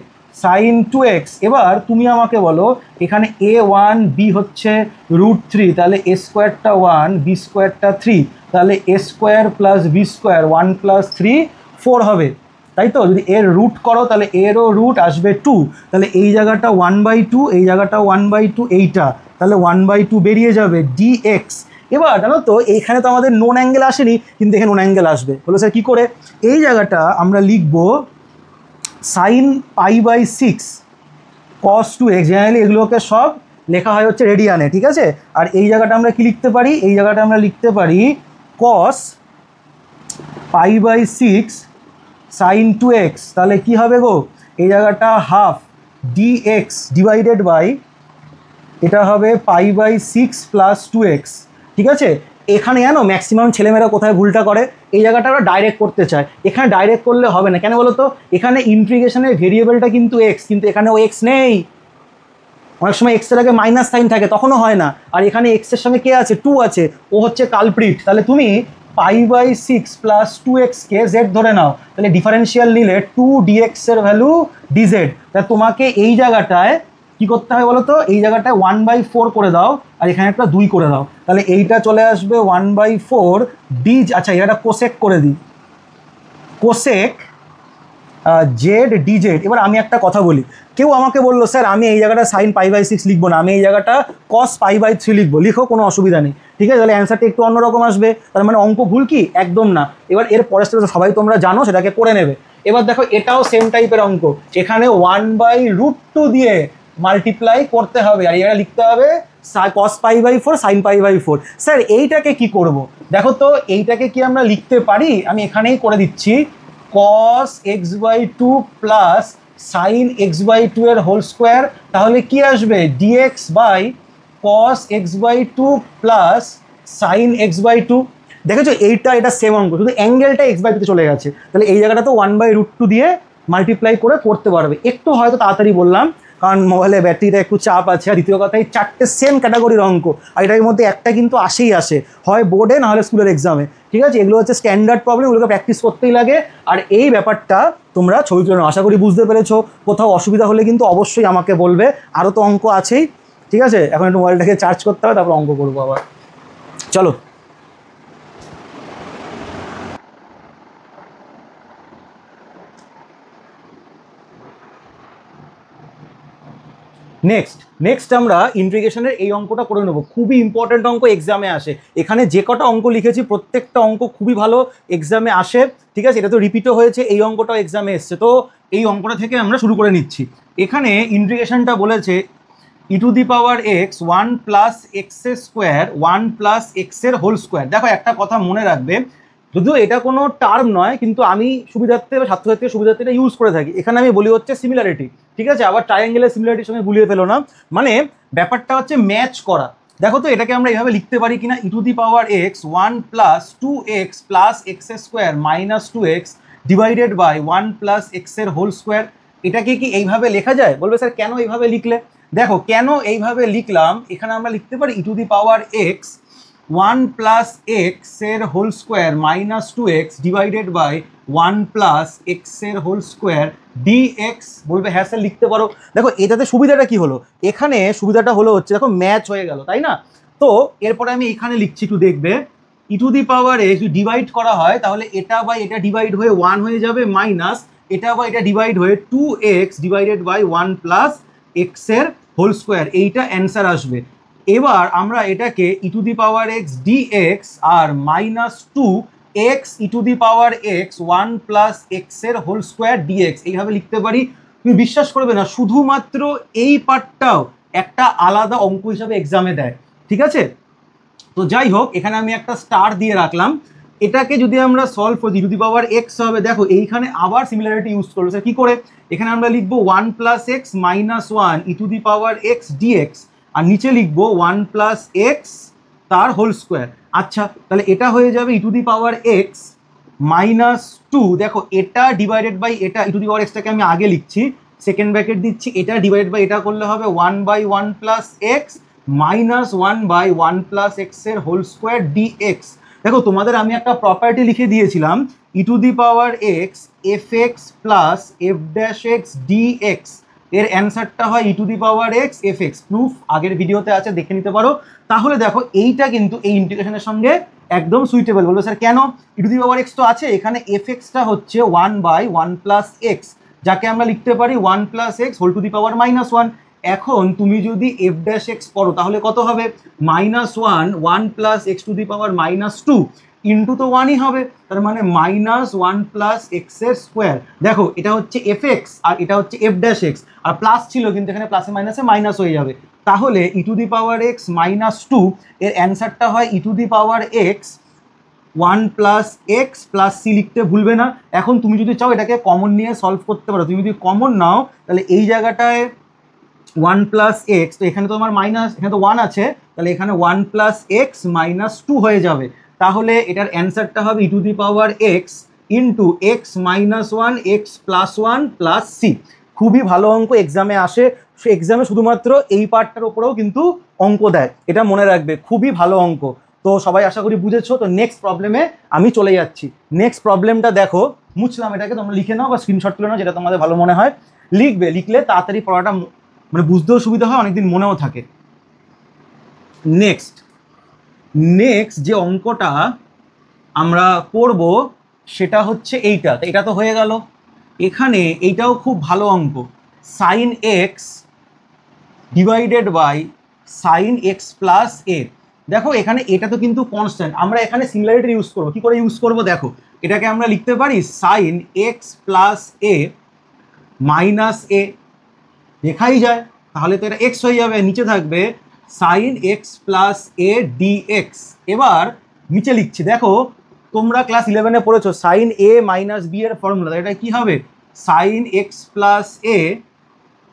সাইন 2x। এবার তুমি আমাকে বলো এখানে a1 b হচ্ছে √3, তাহলে a স্কোয়ারটা 1 b স্কোয়ারটা 3, তাহলে a square plus b square 1 + 3 4 হবে, তাই তো? যদি এর রুট করো তাহলে এরও রুট আসবে 2, তাহলে এই জায়গাটা 1/2, এই জায়গাটা 1/2, এইটা তাহলে 1/2 বেরিয়ে যাবে dx। এবার জানো তো এইখানে তো আমাদের নোন অ্যাঙ্গেল আসেনি, কিন্তু এখানে নোন অ্যাঙ্গেল আসবে। বলো স্যার কী করে? এই জায়গাটা আমরা লিখবো সাইন π/6 cos 2x, জেনারেলি এগুলোকে সব লেখা হয় হচ্ছে রেডিয়ানে, ঠিক আছে? আর এই জায়গাটা আমরা কি লিখতে পারি? এই জায়গাটা আমরা লিখতে পারি cos π/6 সাইন 2x, তাহলে কি হবে গো? এই জায়গাটা হাফ dx ডিভাইডেড বাই, এটা হবে π/6 + 2x, ঠিক আছে? এখানে জানো ম্যাক্সিমাম ছেলেমেয়েরা কোথায় ভুলটা করে? এই জায়গাটা ওরা ডাইরেক্ট করতে চায়, এখানে ডাইরেক্ট করলে হবে না। কেন বলো তো? এখানে ইন্টিগ্রেশনের ভেরিয়েবলটা কিন্তু এক্স, কিন্তু এখানে ও এক্স নেই। অনেক সময় এক্সের আগে মাইনাস সাইন থাকে, তখনও হয় না। আর এখানে এক্সের সঙ্গে কে আছে? 2 আছে, ও হচ্ছে কালপ্রিট। তাহলে তুমি π/6 + 2xকে জেড ধরে নাও, তাহলে ডিফারেন্সিয়াল নিলে 2dx এর ভ্যালু ডিজেড। তাহলে তোমাকে এই জায়গাটায় কি করতে হবে বলো তো? এই জায়গাটায় 1/4 করে দাও, আর এখানে একটা 2 করে দাও, তাহলে এইটা চলে আসবে 1/4 ডি। আচ্ছা এটা কোসেক করে দিই, কোসেক জেড ডিজেড। এবার আমি একটা কথা বলি, কেউ আমাকে বললো স্যার আমি এই জায়গাটা সাইন π/6 লিখবো না, আমি এই জায়গাটা কস π/3 লিখবো। লিখো, কোনো অসুবিধা নেই, ঠিক আছে? তাহলে অ্যান্সারটা একটু অন্যরকম আসবে, তার মানে অঙ্ক ভুল কি? একদম না। এবার এর পরের স্টেপে সবাই তোমরা জানো, সেটাকে করে নেবে। এবার দেখো এটাও সেম টাইপের অঙ্ক, এখানে 1/√2 দিয়ে মাল্টিপ্লাই করতে হবে, আর এটা লিখতে হবে cos π/4 sin π/4। স্যার এইটাকে কি করব? দেখো তো এইটাকে কি আমরা লিখতে পারি? আমি এখানেই করে দিচ্ছি, cos x/2 plus sine x/2 এর হোল স্কোয়ার, তাহলে কি আসবে? dx by cos x/2 plus sine x/2। দেখেছো এইটা, এটা সেম অঙ্ক, শুধু অ্যাঙ্গেলটা x/2 চলে গেছে। তাহলে এই জায়গাটা তো 1/√2 দিয়ে মাল্টিপ্লাই করে করতে পারবে। একটু হয়তো তাড়াতাড়ি বললাম, কারণ মোবাইলে ব্যাটারিটা একটু চাপ আছে, আর দ্বিতীয় কথা এই 4টে সেম ক্যাটাগরির অঙ্ক, আর এটার মধ্যে একটা কিন্তু আসেই আসে, হয় বোর্ডে না হলে স্কুলের এক্সামে, ঠিক আছে? এগুলো হচ্ছে স্ট্যান্ডার্ড প্রবলেম, এগুলোকে প্র্যাকটিস করতেই লাগে। আর এই ব্যাপারটা তোমরা ছবি তুলে আশা করি বুঝতে পেরেছো। কোথাও অসুবিধা হলে কিন্তু অবশ্যই আমাকে বলবে, আরও তো অঙ্ক আছেই, ঠিক আছে? এখন একটু মোবাইলটাকে চার্জ করতে হবে, তারপর অঙ্ক করবো আবার। চলো নেক্সট আমরা ইন্টিগ্রেশনের এই অঙ্কটা করে নেবো। খুবই ইম্পর্টেন্ট অঙ্ক, এক্সামে আসে। এখানে যে কটা অঙ্ক লিখেছি প্রত্যেকটা অঙ্ক খুবই ভালো এক্সামে আসে, ঠিক আছে? এটা তো রিপিটও হয়েছে, এই অঙ্কটাও এক্সামে এসছে। তো এই অঙ্কটা থেকে আমরা শুরু করে নিচ্ছি। এখানে ইন্টিগ্রেশনটা বলেছে e⁻x 1 + x² 1 + x এর হোল স্কোয়ার। দেখো একটা কথা মনে রাখবে, যদিও এটা কোনো টার্ম নয়, কিন্তু আমি সুবিধার্থে বা ছাত্রছাত্রীর সুবিধার্থে এটা ইউজ করে থাকি। এখানে আমি বলি হচ্ছে সিমিলারিটি, ঠিক আছে? আবার ট্রায়াঙ্গেলের সিমিলারিটির সঙ্গে গুলিয়ে ফেলো না, মানে ব্যাপারটা হচ্ছে ম্যাচ করা। দেখো তো এটাকে আমরা এইভাবে লিখতে পারি কিনা, e⁻x 1 + 2x + x² - 2x divided by 1 + x এর হোল স্কোয়ার। এটাকে কি এইভাবে লেখা যায়? বলবে স্যার কেন এইভাবে লিখলে? দেখো কেন এইভাবে লিখলাম, এখানে আমরা লিখতে পারি e⁻x ওয়ান প্লাস এক্সের whole square minus two x divided by one plus এক্সের হোল স্কোয়ার ডিএক্স। বলবে হ্যাঁ স্যার লিখতে পারো। দেখো এটাতে সুবিধাটা কি হলো, এখানে সুবিধাটা হলো হচ্ছে দেখো ম্যাচ হয়ে গেল, তাই না? তো এরপরে আমি এখানে লিখছি, একটু দেখবে, ই টু দি পাওয়ার এক্স যদি ডিভাইড করা হয় তাহলে এটা বাই এটা ডিভাইড হয়ে ওয়ান হয়ে যাবে, মাইনাস এটা বা এটা ডিভাইড হয়ে two x divided by one plus এক্সের হোল স্কোয়ার, এইটা অ্যান্সার আসবে। এবার আমরা এটাকে e to the power x d x আর minus two x e to the power x one plus এক্সের হোল স্কোয়ার ডিএক্স এইভাবে লিখতে পারি। তুমি বিশ্বাস করবে না, শুধুমাত্র এই পার্টটাও একটা আলাদা অঙ্ক হিসাবে এক্সামে দেয়, ঠিক আছে? তো যাই হোক, এখানে আমি একটা স্টার দিয়ে রাখলাম। এটাকে যদি আমরা সলভ করি, ই টু দি পাওয়ার এক্স হবে, দেখো এইখানে আবার সিমিলারিটি ইউজ করবো। স্যার কী করে? এখানে আমরা লিখবো one plus x minus one e to the power x d x, আর নিচে লিখবো ওয়ান প্লাস এক্স তার হোল স্কোয়ার। আচ্ছা, তাহলে এটা হয়ে যাবে e to the power x minus two, দেখো এটা ডিভাইডেড বাই এটা, ই টু দি পাওয়ার এক্সটাকে আমি আগে লিখছি, সেকেন্ড ব্র্যাকেট দিচ্ছি, এটা ডিভাইড বাই এটা করলে হবে one by one plus x minus one by one plus এক্সের হোল স্কোয়ার ডিএক্স। দেখো তোমাদের আমি একটা প্রপার্টি লিখে দিয়েছিলাম, e to the power x f x plus f dash x d x, এর অ্যান্সারটা হয় e to the power x f x. Proof আগের ভিডিওতে আছে, দেখে নিতে পারো। তাহলে দেখো এইটা কিন্তু এই ইন্টিগ্রেশনের সঙ্গে একদম সুইটেবল। বলবো স্যার কেন? ই টু দি পাওয়ার এক্স তো আছে, এখানে এফ এক্সটা হচ্ছে one by one plus x, যাকে আমরা লিখতে পারি one plus x whole to the power minus one. এখন তুমি যদি এফ ড্যাশ এক্স করো তাহলে কত হবে? Minus one one plus x to the power minus two, into তো ওয়ানই হবে, তার মানে মাইনাস ওয়ান প্লাস এক্সের স্কোয়ার। দেখো এটা হচ্ছে এফ এক্স আর এটা হচ্ছে এফ ড্যাশ এক্স, আর প্লাস ছিল কিন্তু এখানে প্লাসে মাইনাসে মাইনাস হয়ে যাবে। তাহলে e to the power x minus two এর অ্যান্সারটা হয় e to the power x one plus x plus C, লিখতে ভুলবে না। এখন তুমি যদি চাও এটাকে কমন নিয়ে সলভ করতে পারো। তুমি যদি কমন নাও তাহলে এই জায়গাটায় ওয়ান প্লাস এক্স, তো এখানে তো আমার মাইনাস, এখানে তো ওয়ান আছে, তাহলে এখানে one plus x minus two হয়ে যাবে। তাহলে এটার অ্যান্সারটা হবে e to the power x into x minus one x plus one plus C. খুবই ভালো অঙ্ক এক্সামে আসে, সে এক্সামে শুধুমাত্র এই পার্টটার ওপরেও কিন্তু অঙ্ক দেয়, এটা মনে রাখবে, খুবই ভালো অঙ্ক। তো সবাই আশা করি বুঝেছো। তো নেক্সট প্রবলেমে আমি চলে যাচ্ছি। নেক্সট প্রবলেমটা দেখো, মুছলাম এটাকে, তোমরা লিখে নাও বা স্ক্রিনশট তুলে নাও, যেটা তোমাদের ভালো মনে হয় লিখবে, লিখলে তাড়াতাড়ি পড়াটা মানে বুঝতেও সুবিধা হয়, অনেকদিন মনেও থাকে। নেক্সট যে অঙ্কটা আমরা করব সেটা হচ্ছে এইটা। তো এটা তো হয়ে গেল। এখানে এইটাও খুব ভালো অঙ্ক, sine x divided by sine x plus a. দেখো এখানে এটা তো কিন্তু কনস্ট্যান্ট, আমরা এখানে সিমিলারিটি ইউজ করবো। কী করে ইউজ করবো? দেখো এটাকে আমরা লিখতে পারি sine x plus a minus এ, দেখাই যায়, তাহলে তো এটা এক্স হয়ে যাবে, নিচে থাকবে sine x plus a dx. এবার নিচে লিখছি, দেখো তোমরা ক্লাস 11-এ পড়েছো সাইন এ মাইনাস বি এর ফর্মুলা, এটা কি হবে? Sine x plus a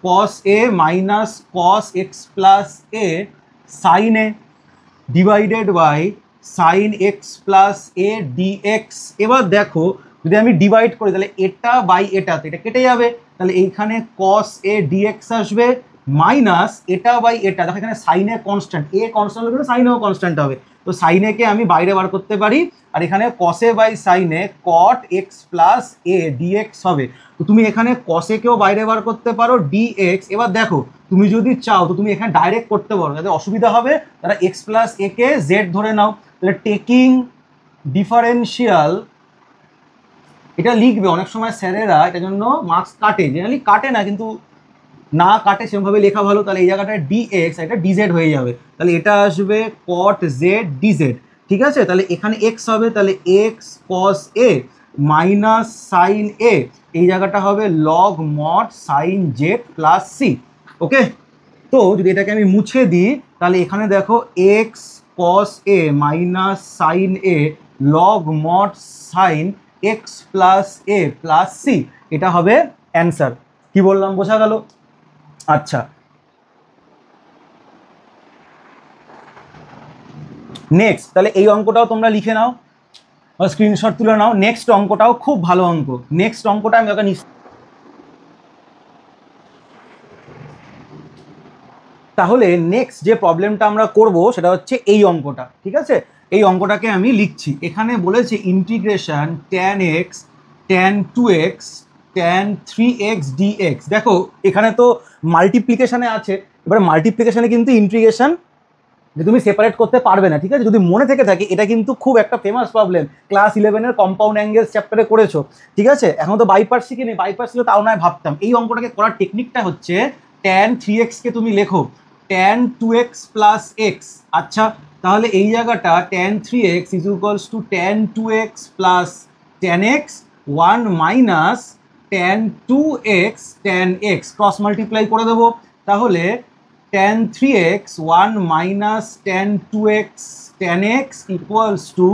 cos a minus cos x plus a sine a divided by sine x plus a dx. এবার দেখো যদি আমি ডিভাইড করি তাহলে এটা বাই এটাতে এটা কেটে যাবে, তাহলে এইখানে কস এ ডিএক্স আসবে মাইনাস এটা বাই এটা। দেখো এখানে সাইনে কনস্ট্যান্ট, এ কনস্ট্যান্ট হবে, সাইনেও কনস্ট্যান্ট হবে, তো সাইনেকে আমি বাইরে বার করতে পারি, আর এখানে কসে বাই সাইনে cot x plus a d x হবে। তো তুমি এখানে কসেকেও বাইরে বার করতে পারো ডিএক্স। এবার দেখো তুমি যদি চাও তো তুমি এখানে ডাইরেক্ট করতে পারো, যাদের অসুবিধা হবে তারা এক্স প্লাস এ কে জেড ধরে নাও। তাহলে টেকিং ডিফারেন্সিয়াল, এটা লিখবে, অনেক সময় স্যারেরা এটার জন্য মার্কস কাটে, জেনারেলি কাটে না, কিন্তু না কাটে সেরকমভাবে লেখা ভালো। তাহলে এই জায়গাটায় ডিএক্স, এটা ডিজেড হয়ে যাবে, তাহলে এটা আসবে কট জেড ডিজেড, ঠিক আছে? তাহলে এখানে এক্স হবে, তাহলে x cos a minus sine a, এই জায়গাটা হবে log mod sine z plus C. Okay, তো যদি এটাকে আমি মুছে দিই তাহলে এখানে দেখো x cos a minus sine a log mod sine x plus a plus C, এটা হবে অ্যান্সার। কি বললাম, বোঝা গেল? আচ্ছা, নেক্সট তাহলে এই অঙ্কটাও তোমরা লিখে নাও বা স্ক্রিনশট তুলে নাও। নেক্সট অঙ্কটাও খুব ভালো অঙ্ক। নেক্সট অঙ্কটা আমি ওকে তাহলে নেক্সট যে প্রবলেমটা আমরা করব সেটা হচ্ছে এই অঙ্কটা, ঠিক আছে? এই অঙ্কটাকে আমি লিখছি। এখানে বলেছে integration tan x tan 2x tan 3x dx। দেখো এখানে তো মাল্টিপ্লিকেশানে আছে, এবার মাল্টিপ্লিকেশানে কিন্তু ইন্টিগ্রেশন যে তুমি সেপারেট করতে পারবে না, ঠিক আছে? যদি মনে থেকে থাকে, এটা কিন্তু খুব একটা ফেমাস প্রবলেম, ক্লাস 11-এর কম্পাউন্ড অ্যাঙ্গেলস চ্যাপ্টারে করেছো, ঠিক আছে? এখন তো বাই পার্টস শিখিনি, বাই পার্টস ছিল তাও নয় ভাবতাম। এই অঙ্কটাকে করার টেকনিকটা হচ্ছে tan 3x কে তুমি লেখো tan 2x প্লাস x। আচ্ছা, তাহলে এই জায়গাটা tan 3x is equals two tan 2x plus tan x 1 minus tan 2x tan x, cross multiply করে দেবো। তাহলে tan 3x 1 minus tan 2x tan x equals to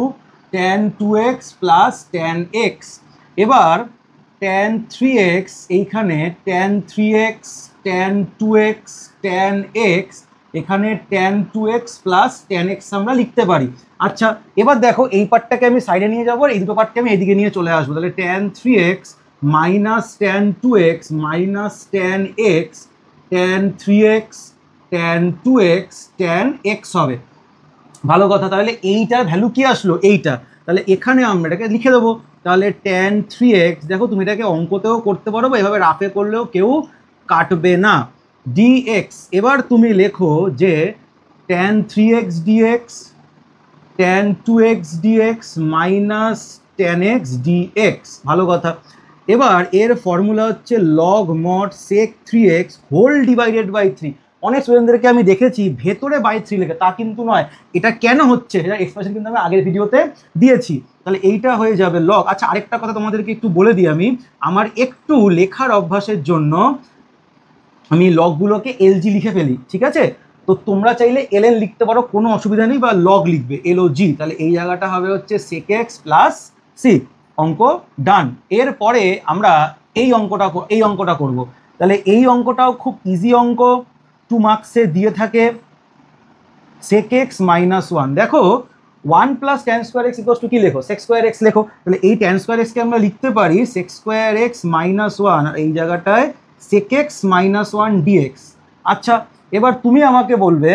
tan 2x plus tan x। এবার tan 3x এইখানে tan 3x tan 2x tan x, এখানে tan 2x plus tan x আমরা লিখতে পারি। আচ্ছা, এবার দেখো এই পার্টটাকে আমি সাইডে নিয়ে যাবো, এই দুটো পার্টকে আমি এদিকে নিয়ে চলে আসবো। তাহলে tan 3x minus tan 2x minus tan x tan 3x tan 2x tan x হবে। ভালো কথা, তাহলে এইটার ভ্যালু কি আসলো? এইটা। তাহলে এখানে আমরা এটাকে লিখে দেবো। তাহলে tan 3x, দেখো তুমি এটাকে অঙ্কতেও করতে পারো বা এভাবে রাফে করলেও কেউ কাটবে না, dx। এবার তুমি লেখো যে tan 3x dx tan 2x dx minus tan x dx। ভালো কথা। এবার এর ফর্মুলা হচ্ছে log mod sec 3x whole divided by 3। অনেক স্টুডেন্টদেরকে আমি দেখেছি ভেতরে বাই 3 লেখে, তা কিন্তু নয়। এটা কেন হচ্ছে সেটা এক্সপ্রেশন কিন্তু আমি আগের ভিডিওতে দিয়েছি। তাহলে এইটা হয়ে যাবে লগ। আচ্ছা, আরেকটা কথা তোমাদেরকে একটু বলে দিই, আমি আমার একটু লেখার অভ্যাসের জন্য আমি লগগুলোকে এলজি লিখে ফেলি, ঠিক আছে? তো তোমরা চাইলে এলএন লিখতে পারো, কোনো অসুবিধা নেই, বা লগ লিখবে এলওজি। তাহলে এই জায়গাটা হবে হচ্ছে sec x প্লাস সি। অঙ্ক ডান। এরপরে আমরা এই অঙ্কটা করব। তাহলে এই অঙ্কটাও খুব ইজি অঙ্ক, 2 মার্কসে দিয়ে থাকে। sec x মাইনাস 1, দেখো 1 plus tan square x equals to কি লেখো? sec স্কোয়ার এক্স লেখো। তাহলে এই tan স্কোয়ার এক্সকে আমরা লিখতে পারি sec স্কোয়ার এক্স মাইনাস 1, আর এই জায়গাটায় sec x মাইনাস 1 dx। আচ্ছা, এবার তুমি আমাকে বলবে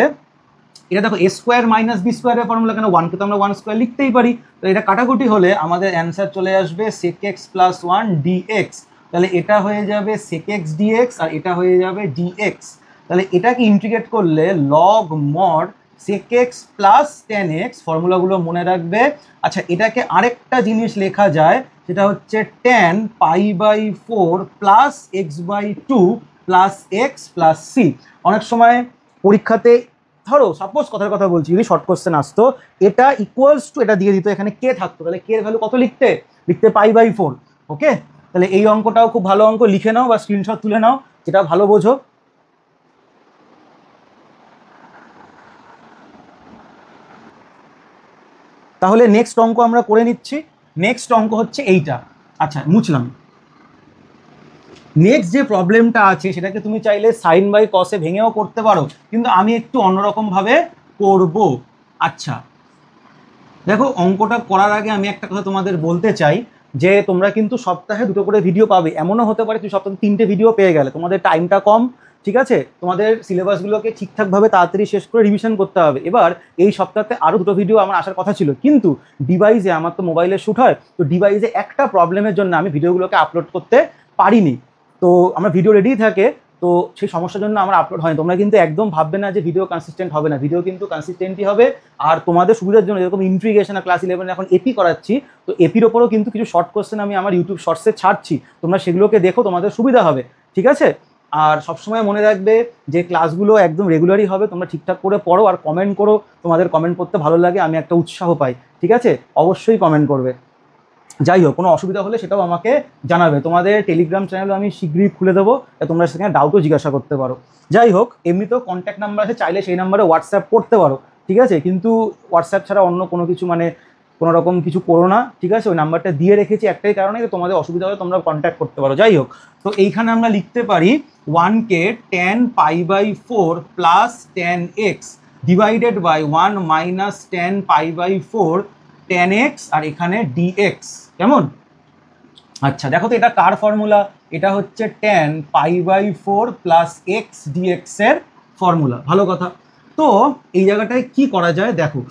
এটা দেখো এ স্কোয়ার মাইনাস বি স্কোয়ারের ফর্মুলা, কেন 1কে তো আমরা 1 স্কোয়ার লিখতেই পারি। তো এটা কাটাকুটি হলে আমাদের অ্যান্সার চলে আসবে sec x প্লাস 1 dx। তাহলে এটা হয়ে যাবে sec x dx আর এটা হয়ে যাবে dx। তাহলে এটাকে ইন্টিগ্রেট করলে log mod sec x plus tan x, ফর্মুলাগুলো মনে রাখবে। আচ্ছা, এটাকে আরেকটা জিনিস লেখা যায়, সেটা হচ্ছে tan π/4 plus x/2 plus x plus C. অনেক সময় পরীক্ষাতে ধরো সাপোজ কথার কথা বলছি, যদি শর্ট কোশ্চেন আসতো, এটা ইকুয়ালস টু এটা দিয়ে দিত, এখানে কে থাকতো, তাহলে কে এর ভ্যালু কত লিখতে π/4। ওকে, তাহলে এই অঙ্কটাও খুব ভালো অঙ্ক, লিখে নাও বা স্ক্রিনশট তুলে নাও, যেটা ভালো বোঝো। তাহলে নেক্সট অঙ্ক আমরা করে নিচ্ছি। নেক্সট অঙ্ক হচ্ছে এইটা। আচ্ছা, মুছলাম। নেক্সট যে প্রবলেমটা আছে সেটাকে তুমি চাইলে সাইন বাই কসে ভেঙেও করতে পারো, কিন্তু আমি একটু অন্যরকমভাবে করব। আচ্ছা, দেখো অঙ্কটা করার আগে আমি একটা কথা তোমাদের বলতে চাই, যে তোমরা কিন্তু সপ্তাহে 2টো করে ভিডিও পাবে। এমনও হতে পারে তুমি সপ্তাহে 3টে ভিডিও পেয়ে গেলে, তোমাদের টাইমটা কম, ঠিক আছে? তোমাদের সিলেবাসগুলোকে ঠিকঠাকভাবে তাড়াতাড়ি শেষ করে রিভিশন করতে হবে। এবার এই সপ্তাহে আরও 2টো ভিডিও আমার আসার কথা ছিল, কিন্তু ডিভাইসে, আমার তো মোবাইলে শ্যুট হয়, তো ডিভাইসে একটা প্রবলেমের জন্য আমি ভিডিওগুলোকে আপলোড করতে পারিনি। তো আমার ভিডিও রেডি থাকে, তো সেই সমস্যার জন্য আমার আপলোড হয়নি। তোমরা কিন্তু একদম ভাববে না যে ভিডিও কনসিস্টেন্ট হবে না, ভিডিও কিন্তু কনসিস্টেন্টই হবে। আর তোমাদের সুবিধার জন্য, যেরকম ইন্ট্রিগেশন আর ক্লাস 11 এখন এপি করাচ্ছি, তো এপির ওপরেও কিন্তু কিছু শর্ট কোশ্চেন আমি আমার ইউটিউব শর্টসে ছাড়ছি, তোমরা সেগুলোকে দেখো, তোমাদের সুবিধা হবে, ঠিক আছে? আর সবসময় মনে রাখবে যে ক্লাসগুলো একদম রেগুলারই হবে, তোমরা ঠিকঠাক করে পড়ো আর কমেন্ট করো, তোমাদের কমেন্ট করতে ভালো লাগে, আমি একটা উৎসাহ পাই, ঠিক আছে? অবশ্যই কমেন্ট করবে। যাই হোক, কোনো অসুবিধা হলে সেটাও আমাকে জানাবে। তোমাদের টেলিগ্রাম চ্যানেলও আমি শীঘ্রই খুলে দেবো, তোমরা সেখানে ডাউটও জিজ্ঞাসা করতে পারো। যাই হোক, এমনিতেও কন্ট্যাক্ট নাম্বার আছে, চাইলে সেই নাম্বারে হোয়াটসঅ্যাপ করতে পারো, ঠিক আছে? কিন্তু হোয়াটসঅ্যাপ ছাড়া অন্য কোনো কিছু, মানে কোনো রকম কিছু করো না, ঠিক আছে? ওই নাম্বারটা দিয়ে রেখেছি একটাই কারণে, তোমাদের অসুবিধা হলে তোমরা কন্ট্যাক্ট করতে পারো। যাই হোক, তো এইখানে আমরা লিখতে পারি 1কে tan π/4 plus tan x divided by 1 minus tan π/4 tan x আর এখানে dx। কেমন? আচ্ছা, দেখো তো এটা কার ফর্মুলা? এটা হচ্ছে tan π/4 প্লাস x dx এর ফর্মুলা, ভালো কথা। তো এই জায়গাটায় কি করা যায় দেখো,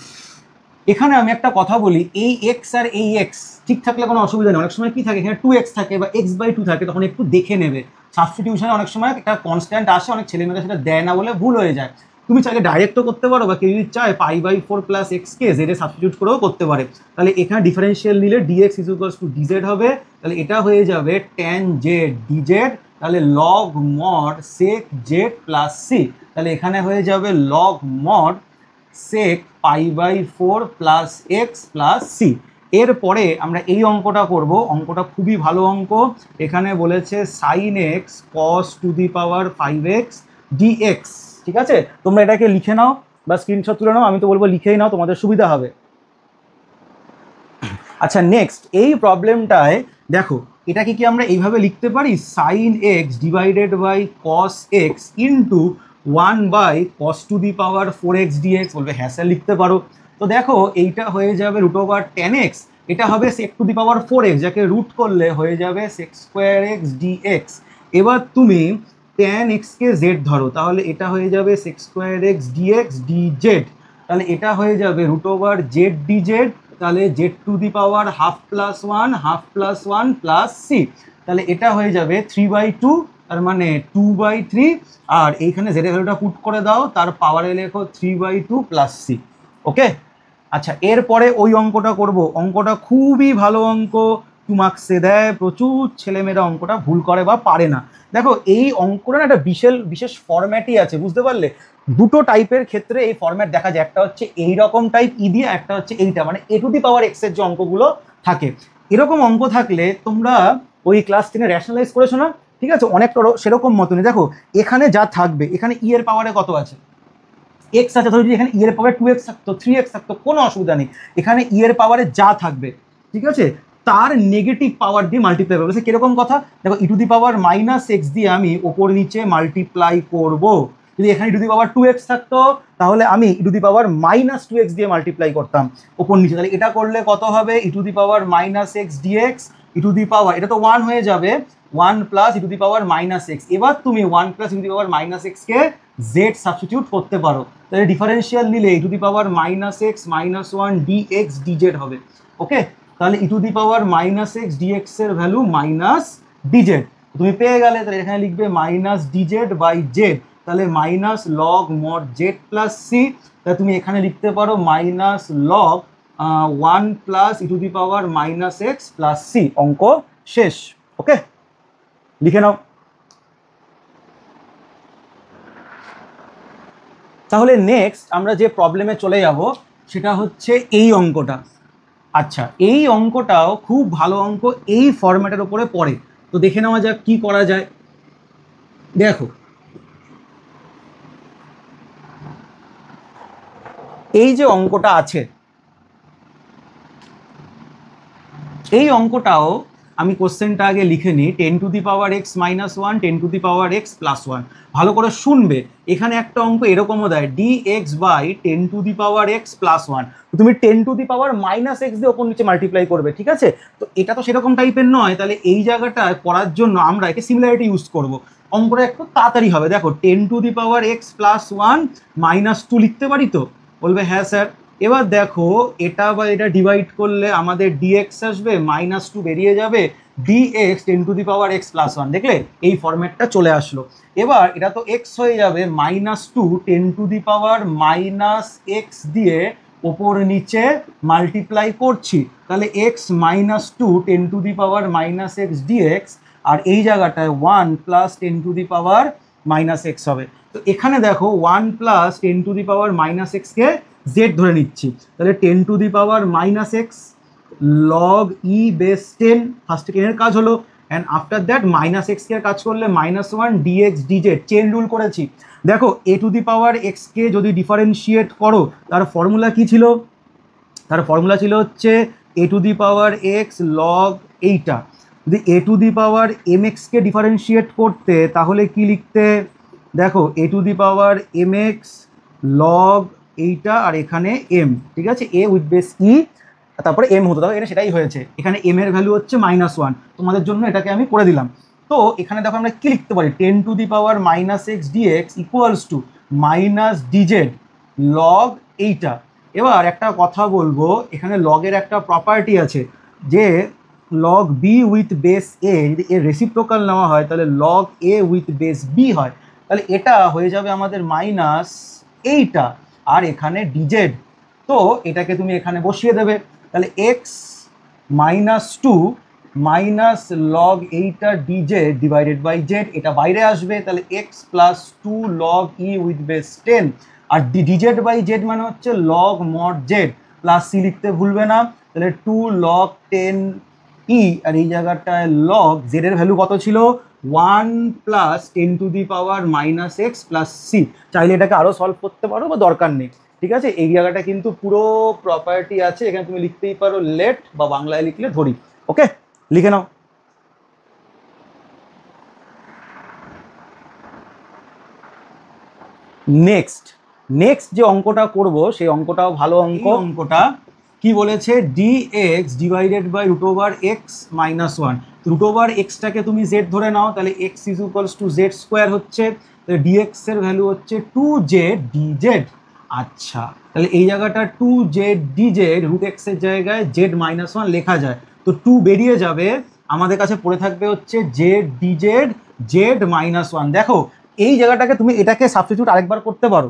এখানে আমি একটা কথা বলি, এই এক্স আর এই এক্স ঠিক থাকলে কোনো অসুবিধা নেই। অনেক সময় কি থাকে, এখানে 2x থাকে বা x/2 থাকে, তখন একটু দেখে নেবে। সাবস্টিটিউশনে অনেক সময় একটা কনস্ট্যান্ট আসে, অনেক ছেলেমেয়েরা সেটা দেয় না বলে ভুল হয়ে যায়। তুমি চাইলে ডাইরেক্টও করতে পারো, বা কেউ যদি চায় π/4 + x কে জেডে সাবস্টিটিউট করেও করতে পারে। তাহলে এখানে ডিফারেন্সিয়াল নিলে dx = dz হবে, তাহলে এটা হয়ে যাবে tan z dz, তাহলে log mod sec z + c, তাহলে এখানে হয়ে যাবে log mod sec π/4 + x + c। এরপরে আমরা এই অঙ্কটা করব, অঙ্কটা খুবই ভালো অঙ্ক। এখানে বলেছে sin x cos two the power 5x dx, ঠিক আছে? তোমরা এটাকে লিখে নাও বা স্ক্রিনশট তুলে নাও, আমি তো বলবো লিখেই নাও, তোমাদের সুবিধা হবে। আচ্ছা, নেক্সট এই প্রবলেমটায় দেখো, এটাকে কি আমরা এইভাবে লিখতে পারি, sin x / cos x into 1/cos two the power 4x dx? বলবে হ্যাঁ স্যার লিখতে পারো। তো দেখো এইটা হয়ে যাবে √tan x, এটা হবে sec two the power 4x, যাকে রুট করলে হয়ে যাবে sec²x dx। এবার তুমি tan x কে z ধরো, তাহলে এটা হয়ে যাবে sec²x dx dz, তাহলে এটা হয়ে যাবে √z dz, তাহলে z two the power ½ + 1 ½ + 1 + c, তাহলে এটা হয়ে যাবে 3/2, তার মানে 2/3, আর এইখানে z এর ভ্যালুটা পুট করে দাও, তার পাওয়ারে লেখো 3/2 + c। ওকে, আচ্ছা এরপরে ওই অঙ্কটা করব। অঙ্কটা খুবই ভালো অঙ্ক, 2 মার্কসে দেয়, প্রচুর ছেলেমেয়েরা অঙ্কটা ভুল করে বা পারে না। দেখো এই অঙ্কটা না একটা বিশেষ ফরম্যাটই আছে, বুঝতে পারলে? দুটো টাইপের ক্ষেত্রে এই ফরম্যাট দেখা যায়, একটা হচ্ছে এই রকম টাইপ ই দিয়ে, একটা হচ্ছে এইটা, মানে a two the power x এর যে অঙ্কগুলো থাকে। এরকম অঙ্ক থাকলে তোমরা ওই ক্লাস 10-এ র্যাশনালাইজ করেছো না, ঠিক আছে? অনেকটা সেরকম মতনই। দেখো এখানে যা থাকবে, এখানে ই এর পাওয়ারে কত আছে, এক্স আছে, ধরো যদি এখানে ই এর পাওয়ারে 2x থাকতো 3x থাকতো কোনো অসুবিধা নেই, এখানে ই এর পাওয়ারে যা থাকবে, ঠিক আছে, তার নেগেটিভ পাওয়ার দিয়ে মাল্টিপ্লাই করবো। সে কিরকম কথা, দেখো ই টু দি পাওয়ার -x দিয়ে আমি ওপর নিচে মাল্টিপ্লাই করব। যদি এখানে ই টু দি পাওয়ার 2x থাকতো, তাহলে আমি ই টু দি পাওয়ার -2x দিয়ে মাল্টিপ্লাই করতাম ওপর নিচে। তাহলে এটা করলে কত হবে, e to the power -x dx, e to the power, এটা তো 1 হয়ে যাবে, 1 + e to the power -x। এবার তুমি 1 + e to the power -x কে z সাবস্টিটিউট করতে পারো, তাহলে ডিফারেন্সিয়াল নিলে e to the power -x -1 dx dz হবে। ওকে, তাহলে e to the power -x dx এর ভ্যালু -dz তুমি পেয়ে গেলে। তাহলে এখানে লিখবে -dz/z, তাহলে -log mod z + c, তাহলে তুমি এখানে লিখতে পারো -log 1 + e to the power -x + c। অঙ্ক শেষ। ওকে, লিখে নাও। তাহলে নেক্সট আমরা যে প্রবলেমে চলে যাব সেটা হচ্ছে এই অঙ্কটা। আচ্ছা, এই অঙ্কটাও খুব ভালো অঙ্ক, এই ফরম্যাটের উপরে পড়ে। তো দেখে নেওয়া যাক কি করা যায়। দেখো এই যে অঙ্কটা আছে, এই অঙ্কটাও আমি কোশ্চেনটা আগে লিখে নিই, 10 to the power x - 1 10 to the power x + 1। ভালো করে শুনবে, এখানে একটা অঙ্ক এরকমও দেয় dx/10 two the power x + 1, তুমি 10 টু দি পাওয়ার -x দিয়ে ওপর নিচে মাল্টিপ্লাই করবে, ঠিক আছে? তো এটা তো সেরকম টাইপের নয়, তাহলে এই জায়গাটায় করার জন্য আমরা একে সিমিলারিটি ইউজ করব, অঙ্কটা একটু তাড়াতাড়ি হবে। দেখো 10 টু দি পাওয়ার x + 1 -2 লিখতে পারি তো? বলবে হ্যাঁ স্যার। এবার দেখো এটা বা এটা ডিভাইড করলে আমাদের dx আসবে, -2 বেরিয়ে যাবে, dx 10 to the power x + 1, দেখলে এই ফরম্যাটটা চলে আসলো। এবার এটা তো x হয়ে যাবে, -2 10 টু দি পাওয়ার -x দিয়ে ওপর নিচে মাল্টিপ্লাই করছি, তাহলে x -2 10 to the power -x dx, আর এই জায়গাটায় 1 + 10 টু দি পাওয়ার -x হবে। তো এখানে দেখো 1 + 10 টু দি পাওয়ার -x কে z ধরে নিচ্ছি, তাহলে 10 to the power -x log e base 10, first এর কাজ হলো, অ্যান্ড আফটার দ্যাট -x কে কাজ করলে -1 dx dz, চেন রুল করেছি। দেখো a two the power x কে যদি ডিফারেন্সিয়েট করো, তার ফর্মুলা কি ছিল, তার ফর্মুলা ছিল হচ্ছে a two the power x log এইটা। যদি a two the power mx K differentiate করতে, তাহলে কি লিখতে, দেখো a two the power mx log এইটা, আর এখানে m, ঠিক আছে, a উইথ বেস ই, তারপরে m হতো, তাহলে এটা সেটাই হয়েছে। এখানে m এর ভ্যালু হচ্ছে -1, তোমাদের জন্য এটাকে আমি করে দিলাম। তো এখানে দেখো আমরা কি লিখতে পারি, 10 to the power -x dx equals to, minus DZ log এইটা। এবার একটা কথা বলবো, এখানে লগের একটা প্রপার্টি আছে যে log b with base a যদি এর রেসিপ্রোকাল নেওয়া হয় তাহলে log a with base b হয়। তাহলে এটা হয়ে যাবে আমাদের মাইনাস এইটা, আর এখানে ডিজেড, তো এটাকে তুমি এখানে বসিয়ে দেবে। তাহলে x minus two minus log এইটা ডিজেড ডিভাইডেড বাই জেড, এটা বাইরে আসবে। তাহলে x plus two log e with base 10, আর ডিজেড বাই জেড মানে হচ্ছে log mod z, plus C লিখতে ভুলবে না। তাহলে 2 লগ 10 ই, আর এই জায়গাটায় লগ জেড এর ভ্যালু কত ছিল 1 plus 10 to the power minus x plus c. চাইলে এটাকে আরও সলভ করতে পারো বা দরকার নেই, ঠিক আছে। এই জায়গাটা কিন্তু পুরো প্রপার্টি আছে, এখানে তুমি লিখতেই পারো লেট, বা বাংলায় লিখলে ধরি। ওকে, লিখে নাও। নেক্সট যে অঙ্কটা করব সেই অঙ্কটাও ভালো অঙ্ক। অঙ্কটা কি বলেছে, d x divided by root over x minus one. Root over এক্সটাকে তুমি জেড ধরে নাও, তাহলে x is equals to z square হচ্ছে, তাহলে ডিএক্স এর ভ্যালু হচ্ছে 2z dz। আচ্ছা, তাহলে এই জায়গাটা 2z dz রুট এক্স এর জায়গায় জেড মাইনাস ওয়ান লেখা যায়, তো 2 বেরিয়ে যাবে, আমাদের কাছে পড়ে থাকবে হচ্ছে Z DZ Z minus one. দেখো এই জায়গাটাকে তুমি এটাকে সাবস্টিটিউট আরেকবার করতে পারো,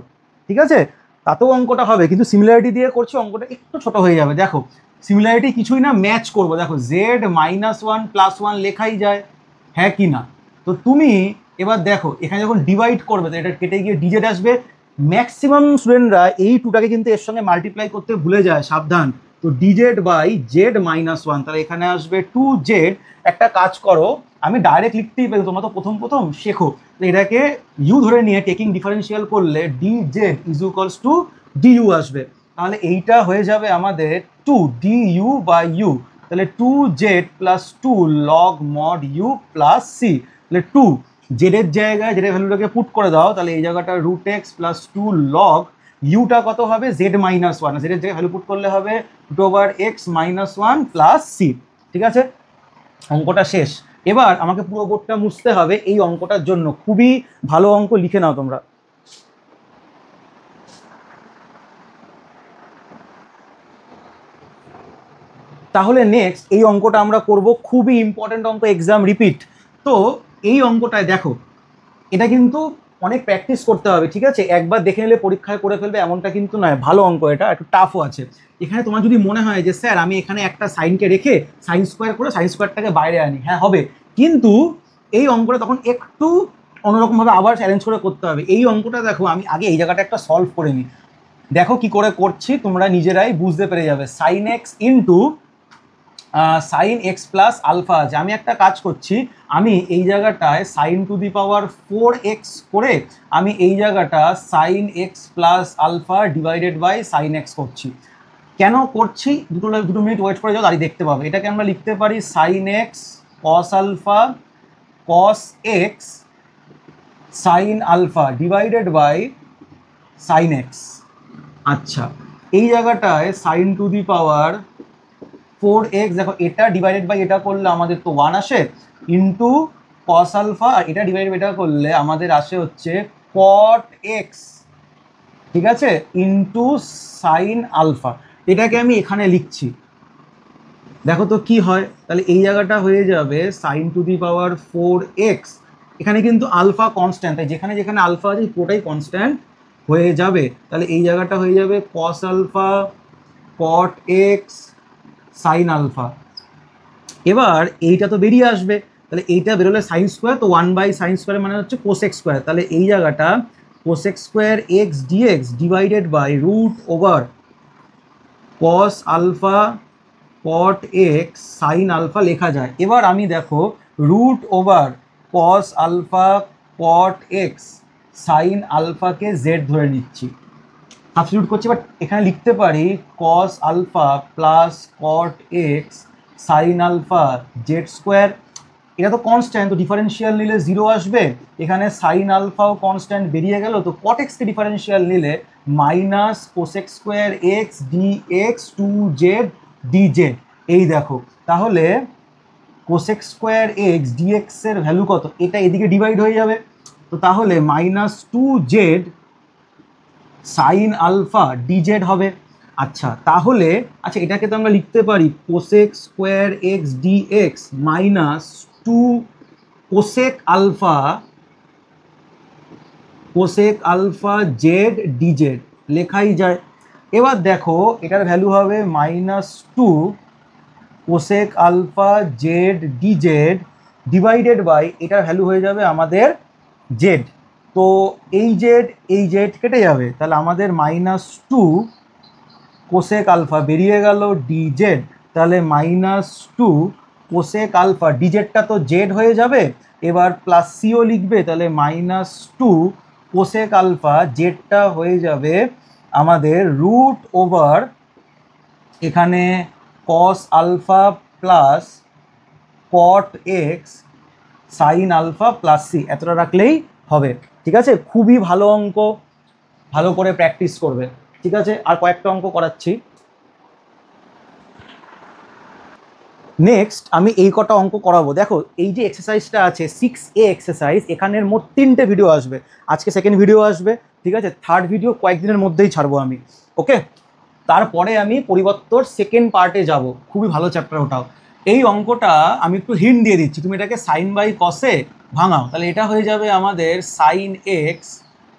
ঠিক আছে, তাতেও অঙ্কটা হবে, কিন্তু সিমিলারিটি দিয়ে করছি অঙ্কটা একটু ছোট হয়ে যাবে। দেখো সিমিলারিটি কিছুই না, ম্যাচ করবো। দেখো Z minus one plus one লেখাই যায়, হ্যাঁ কি না? তো তুমি এবার দেখো এখানে যখন ডিভাইড করবে তো এটা কেটে গিয়ে ডিজেড আসবে। ম্যাক্সিমাম স্টুডেন্টরা এই টুটাকে কিন্তু এর সঙ্গে মাল্টিপ্লাই করতে ভুলে যায়, সাবধান। তো dz by z minus one, তাহলে এখানে আসবে 2z। একটা কাজ করো, আমি ডাইরেক্ট লিখতেই পারি, তোমরা তো প্রথম শেখো, তো এটাকে ইউ ধরে নিয়ে টেকিং ডিফারেন্সিয়াল করলে DZ is equals two DU আসবে। তাহলে এইটা হয়ে যাবে আমাদের 2 ডিইউ বাই ইউ, তাহলে 2z plus 2 log mod u plus c. তাহলে 2 জেডের জায়গায় জেডের ভ্যালুটাকে পুট করে দাও, তাহলে এই জায়গাটা রুট এক্স প্লাস 2 লগ ইউটা কত হবে জেড মাইনাস ওয়ান, জেডের জায়গায় ভ্যালু পুট করলে হবে root over x minus one plus c. ঠিক আছে, অঙ্কটা শেষ। এবার আমাকে পুরো বোর্ডটা মুছতে হবে এই অঙ্কটার জন্য, খুবই ভালো অঙ্ক, লিখে নাও তোমরা। তাহলে নেক্সট এই অঙ্কটা আমরা করব, খুবই ইম্পর্টেন্ট অঙ্ক, এক্সাম রিপিট। তো এই অঙ্কটায় দেখো, এটা কিন্তু অনেক প্র্যাকটিস করতে হবে, ঠিক আছে, একবার দেখে নিলে পরীক্ষায় করে ফেলবে এমনটা কিন্তু নয়, ভালো অঙ্ক, এটা একটু টাফও আছে। এখানে তোমার যদি মনে হয় যে স্যার আমি এখানে একটা সাইনকে রেখে সাইন স্কোয়ার করে সাইন স্কোয়ারটাকে বাইরে আনি, হ্যাঁ হবে, কিন্তু এই অঙ্কটা তখন একটু অন্যরকমভাবে আবার চ্যালেঞ্জ করে করতে হবে। এই অঙ্কটা দেখো, আমি আগে এই জায়গাটা একটা সলভ করে নিই, দেখো কি করে করছি, তোমরা নিজেরাই বুঝতে পেরে যাবে। Sine x into sine x plus alpha আছে, আমি একটা কাজ করছি, আমি এই জায়গাটায় sign two the power 4x করে আমি এই জায়গাটা sine x plus alpha divided by sine x করছি। কেন করছি দুটো মিনিট ওয়েট করে যাও, দাঁড়িয়ে দেখতে পাবে। এটাকে আমরা লিখতে পারি sine x cos alpha cos x sine alpha divided by sine x. আচ্ছা, এই জায়গাটায় sign two the power 4x, দেখো এটা ডিভাইডেড বাই এটা করলে আমাদের তো 1 আসে, ইন্টু কস আলফা, আর এটা ডিভাইড বাই এটা করলে আমাদের আসে হচ্ছে কট এক্স, ঠিক আছে, ইন্টু সাইন আলফা। এটাকে আমি এখানে লিখছি, দেখো তো কি হয়। তাহলে এই জায়গাটা হয়ে যাবে sign two the power 4x, এখানে কিন্তু আলফা কনস্ট্যান্ট, তাই যেখানে যেখানে আলফা আছে পুরোটাই কনস্ট্যান্ট হয়ে যাবে। তাহলে এই জায়গাটা হয়ে যাবে cos alpha cot x sine alpha. এবার এইটা তো বেরিয়ে আসবে, তাহলে এইটা বেরোলে সাইন স্কোয়ার, তো 1 বাই সাইন স্কোয়ার মানে হচ্ছে কোসেক স্কোয়ার, তাহলে এই জায়গাটা cosec square X dx divided by root over cos alpha cot x sine alpha লেখা যায়। এবার আমি দেখো root over cos alpha cot x sine আলফাকে জেড ধরে নিচ্ছি, সাবস্টিটিউট করছি, বাট এখানে লিখতে পারি cos alpha plus cot x sine alpha Z square. এটা তো কনস্ট্যান্ট, তো ডিফারেন্সিয়াল নিলে 0 আসবে, এখানে সাইন আলফাও কনস্ট্যান্ট বেরিয়ে গেল, তো কট এক্সকে ডিফারেন্সিয়াল নিলে minus cosec square x d x 2z dz। এই দেখো, তাহলে কোসেক স্কোয়ার এক্স ডিএক্স এর ভ্যালু কত, এটা এদিকে ডিভাইড হয়ে যাবে, তো তাহলে minus 2z sine alpha DZ হবে। আচ্ছা তাহলে আচ্ছা এটাকে তো আমরা লিখতে পারি cosec square x d x minus two cosec alpha z dz লেখাই যায়। এবার দেখো এটার ভ্যালু হবে minus two cosec alpha z dz divided by এটার ভ্যালু হয়ে যাবে আমাদের জেড। তো এই জেড কেটে যাবে, তাহলে আমাদের মাইনাস টু কোসেক আলফা বেরিয়ে গেল ডিজেড, তাহলে মাইনাস টু কোসেক আলফা ডিজেডটা তো জেড হয়ে যাবে, এবার প্লাস সিও লিখবে, তাহলে মাইনাস টু কোসেক আলফা জেডটা হয়ে যাবে আমাদের রুট ওভার এখানে cos alpha plus cot x sine alpha plus c, এতটা রাখলেই হবে। ঠিক আছে, খুবই ভালো অঙ্ক, ভালো করে প্র্যাকটিস করবে। ঠিক আছে, আর কয়েকটা অঙ্ক করাচ্ছি। নেক্সট আমি এই কটা অঙ্ক করাবো। দেখো এই যে এক্সারসাইজটা আছে 6A এক্সারসাইজ, এখানের মোট 3টে ভিডিও আসবে, আজকে সেকেন্ড ভিডিও আসবে। ঠিক আছে, থার্ড ভিডিও কয়েকদিনের মধ্যেই ছাড়বো আমি। ওকে, তারপরে আমি পরিবর্তন সেকেন্ড পার্টে যাব, খুবই ভালো চ্যাপ্টার ওটাও। এই অঙ্কটা আমি একটু হিন্ট দিয়ে দিচ্ছি, তুমি এটাকে সাইন বাই কসে ভাঙাও, তাহলে এটা হয়ে যাবে আমাদের সাইন এক্স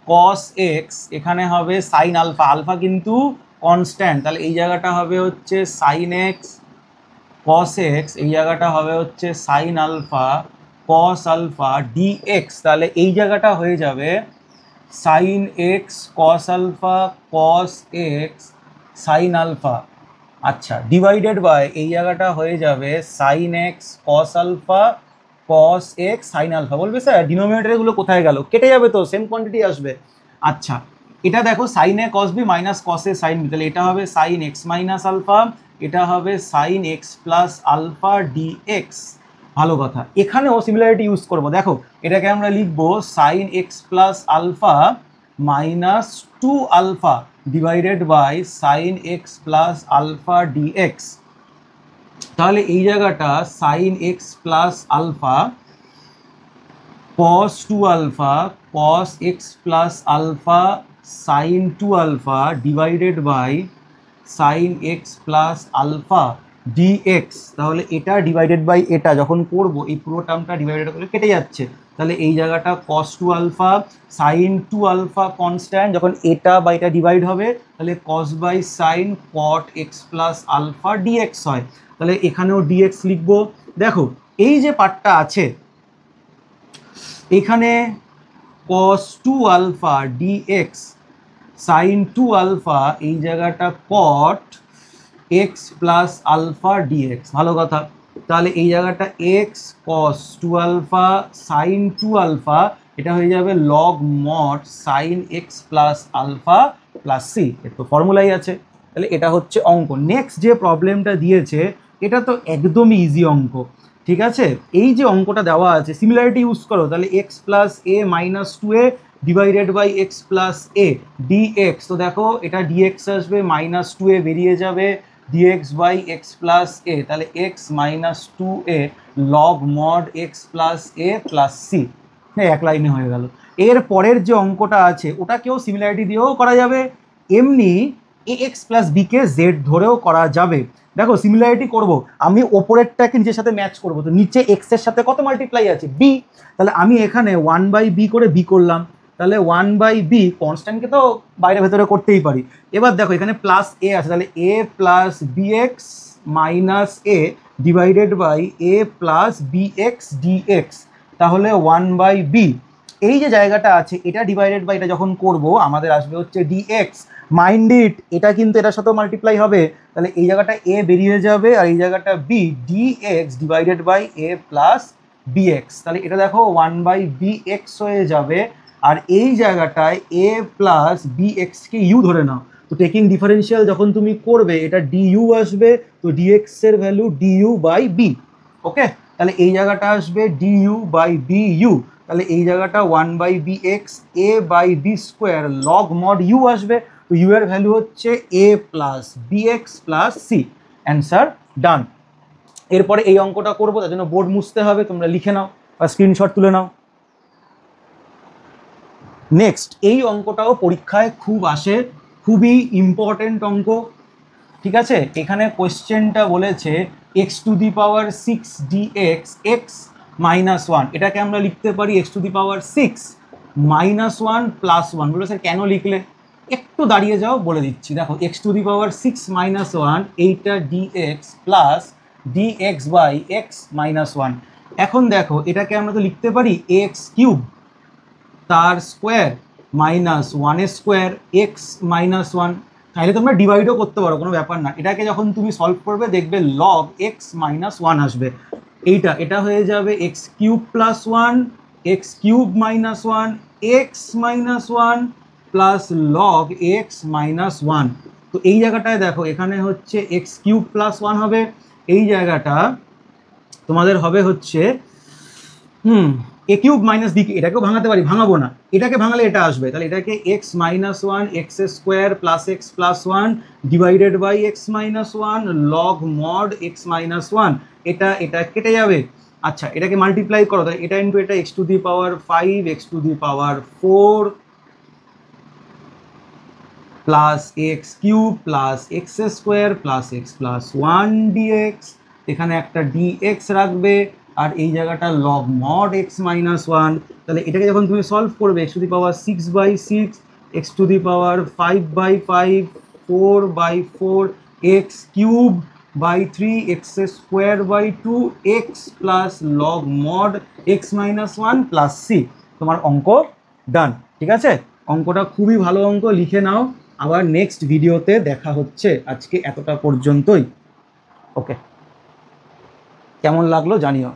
কস এক্স, এখানে হবে সাইন আলফা, আলফা কিন্তু কনস্ট্যান্ট, তাহলে এই জায়গাটা হবে হচ্ছে সাইন এক্স কস এক্স, এই জায়গাটা হবে হচ্ছে sine alpha cos alpha dx, তাহলে এই জায়গাটা হয়ে যাবে sine x cos alpha cos x sine alpha. আচ্ছা ডিভাইডেড বাই এই জায়গাটা হয়ে যাবে sine x cos alpha cos x sine alpha. বলবে স্যার ডিনোমিনেটরগুলো কোথায় গেল? কেটে যাবে তো, সেম কোয়ান্টিটি আসবে। আচ্ছা এটা দেখো sine a cos b minus cos a sine b, তাহলে এটা হবে সাইন এক্স মাইনাস আলফা, এটা হবে sine x plus alpha dx. ভালো কথা, এখানেও সিমিলারিটি ইউজ করবো। দেখো এটাকে আমরা লিখবো sine x plus alpha minus two alpha divided by sine x plus alpha dx. তাহলে এই জায়গাটা sine x plus alpha cos two alpha cos x plus alpha sine two alpha divided by sine x plus alpha dx. তাহলে এটা divided by এটা যখন করবো এই পুরো টার্মটা ডিভাইডেড করে কেটে যাচ্ছে, তাহলে এই জায়গাটা cos two alpha sine two alpha constant, যখন এটা বা এটা ডিভাইড হবে তাহলে cos by sine cot x plus alpha DX হয়, তাহলে এখানেও ডিএক্স লিখবো। দেখো এই যে পার্টটা আছে এখানে cos two alpha DX sine two alpha, এই জায়গাটা cot x plus alpha dx. ভালো কথা, তাহলে এই জায়গাটা X cos two alpha sine two alpha, এটা হয়ে যাবে log mod sine x plus alpha plus C, এর তো ফর্মুলাই আছে। তাহলে এটা হচ্ছে অঙ্ক। নেক্সট যে প্রবলেমটা দিয়েছে এটা তো একদমই ইজি অঙ্ক। ঠিক আছে, এই যে অঙ্কটা দেওয়া আছে সিমিলারিটি ইউজ করো, তাহলে x plus a minus two a divided by x plus a dx. তো দেখো এটা ডিএক্স আসবে, মাইনাস টু এ বেরিয়ে যাবে, ডিএক্স বাই এক্স প্লাস এ, তাহলে x minus two A log mod x plus a plus C. হ্যাঁ, এক লাইনে হয়ে গেল। এর পরের যে অঙ্কটা আছে ওটাকেও সিমিলারিটি দিয়েও করা যাবে, এমনি এ এক্স প্লাস বিকে জেড ধরেও করা যাবে। দেখো সিমিলারিটি করব, আমি ওপরেরটাকে নিচের সাথে ম্যাচ করব, তো নিচে এক্সের সাথে কত মাল্টিপ্লাই আছে? বি, তাহলে আমি এখানে ওয়ান বাই বি করে বি করলাম, তাহলে ওয়ান বাই বি কনস্ট্যান্টকে তো বাইরে ভেতরে করতেই পারি। এবার দেখো এখানে প্লাস এ আছে, তাহলে A plus B X minus A divided by A plus B X DX, তাহলে ওয়ান বাই বি। এই যে জায়গাটা আছে এটা ডিভাইডেড বাই এটা যখন করব আমাদের আসবে হচ্ছে ডিএক্স। মাইন্ড ইট, এটা কিন্তু এটার সাথেও মাল্টিপ্লাই হবে, তাহলে এই জায়গাটা এ বেরিয়ে যাবে আর এই জায়গাটা b, dx divided by A plus bx. তাহলে এটা দেখো ওয়ান বাই বিএক্স হয়ে যাবে, আর এই জায়গাটায় এ প্লাস বিএক্সকে ইউ ধরে নাও, তো টেকিং ডিফারেন্সিয়াল যখন তুমি করবে এটা ডিইউ আসবে, তো ডিএক্স এর ভ্যালু ডিইউ বাই বি। ওকে, তাহলে এই জায়গাটা আসবে ডিইউ বাই বিইউ, তাহলে এই জায়গাটা one by B X A by B square log mod U আসবে, তো ইউ এর ভ্যালু হচ্ছে A plus B X plus C. Answer done. এরপরে এই অঙ্কটা করবো, তার জন্য বোর্ড মুছতে হবে, তোমরা লিখে নাও বা স্ক্রিনশট তুলে নাও। নেক্সট, এই অঙ্কটাও পরীক্ষায় খুব আসে, খুবই ইম্পর্টেন্ট অঙ্ক, ঠিক আছে। এখানে কোয়েশ্চেনটা বলেছে X to the power six DX X minus one, এটাকে আমরা লিখতে পারি X to the power six minus one plus one. বলে স্যার কেন লিখলে, একটু দাঁড়িয়ে যাও বলে দিচ্ছি। দেখো X to the power six minus one, এইটা DX plus DX by x minus one. এখন দেখো এটাকে আমরা তো লিখতে পারি এক্স কিউব তার স্কোয়ার মাইনাস ওয়ানের স্কোয়ার এক্স মাইনাস ওয়ান। তাহলে তোমরা ডিভাইডও করতে পারো, কোনো ব্যাপার না। এটাকে যখন তুমি সলভ করবে দেখবে লগ এক্স মাইনাস ওয়ান আসবে। এটা হয়ে যাবে x cube plus one x cube minus one x minus one plus log x minus one. তো এই জায়গাটায় দেখো এখানে হচ্ছে এক্স কিউব প্লাস ওয়ান হবে, এই জায়গাটা তোমাদের হবে হচ্ছে এ কিউব মাইনাস বি, এটাকেও ভাঙাতে পারি, ভাঙাবো না, এটাকে ভাঙালে এটা আসবে। তাহলে এটাকে x minus one x square plus x plus one divided by x minus one log mod x minus one. এটা কেটে যাবে। আচ্ছা এটাকে মাল্টিপ্লাই করো, তাহলে এটা ইন্টু এটা x to the power five x to the power four plus x cube plus x square plus x plus one dx, এখানে একটা ডিএক্স রাখবে আর এই জায়গাটা log mod x minus one. তাহলে এটাকে যখন তুমি সলভ করবে x to the power six by six x to the power five by five four by four x cube by three x square by two x plus log mod x minus one plus C. তোমার অঙ্ক ডান, ঠিক আছে। অঙ্কটা খুবই ভালো অঙ্ক, লিখে নাও। আবার নেক্সট ভিডিওতে দেখা হচ্ছে, আজকে এতটা পর্যন্তই। ওকে, কেমন লাগলো জানিও।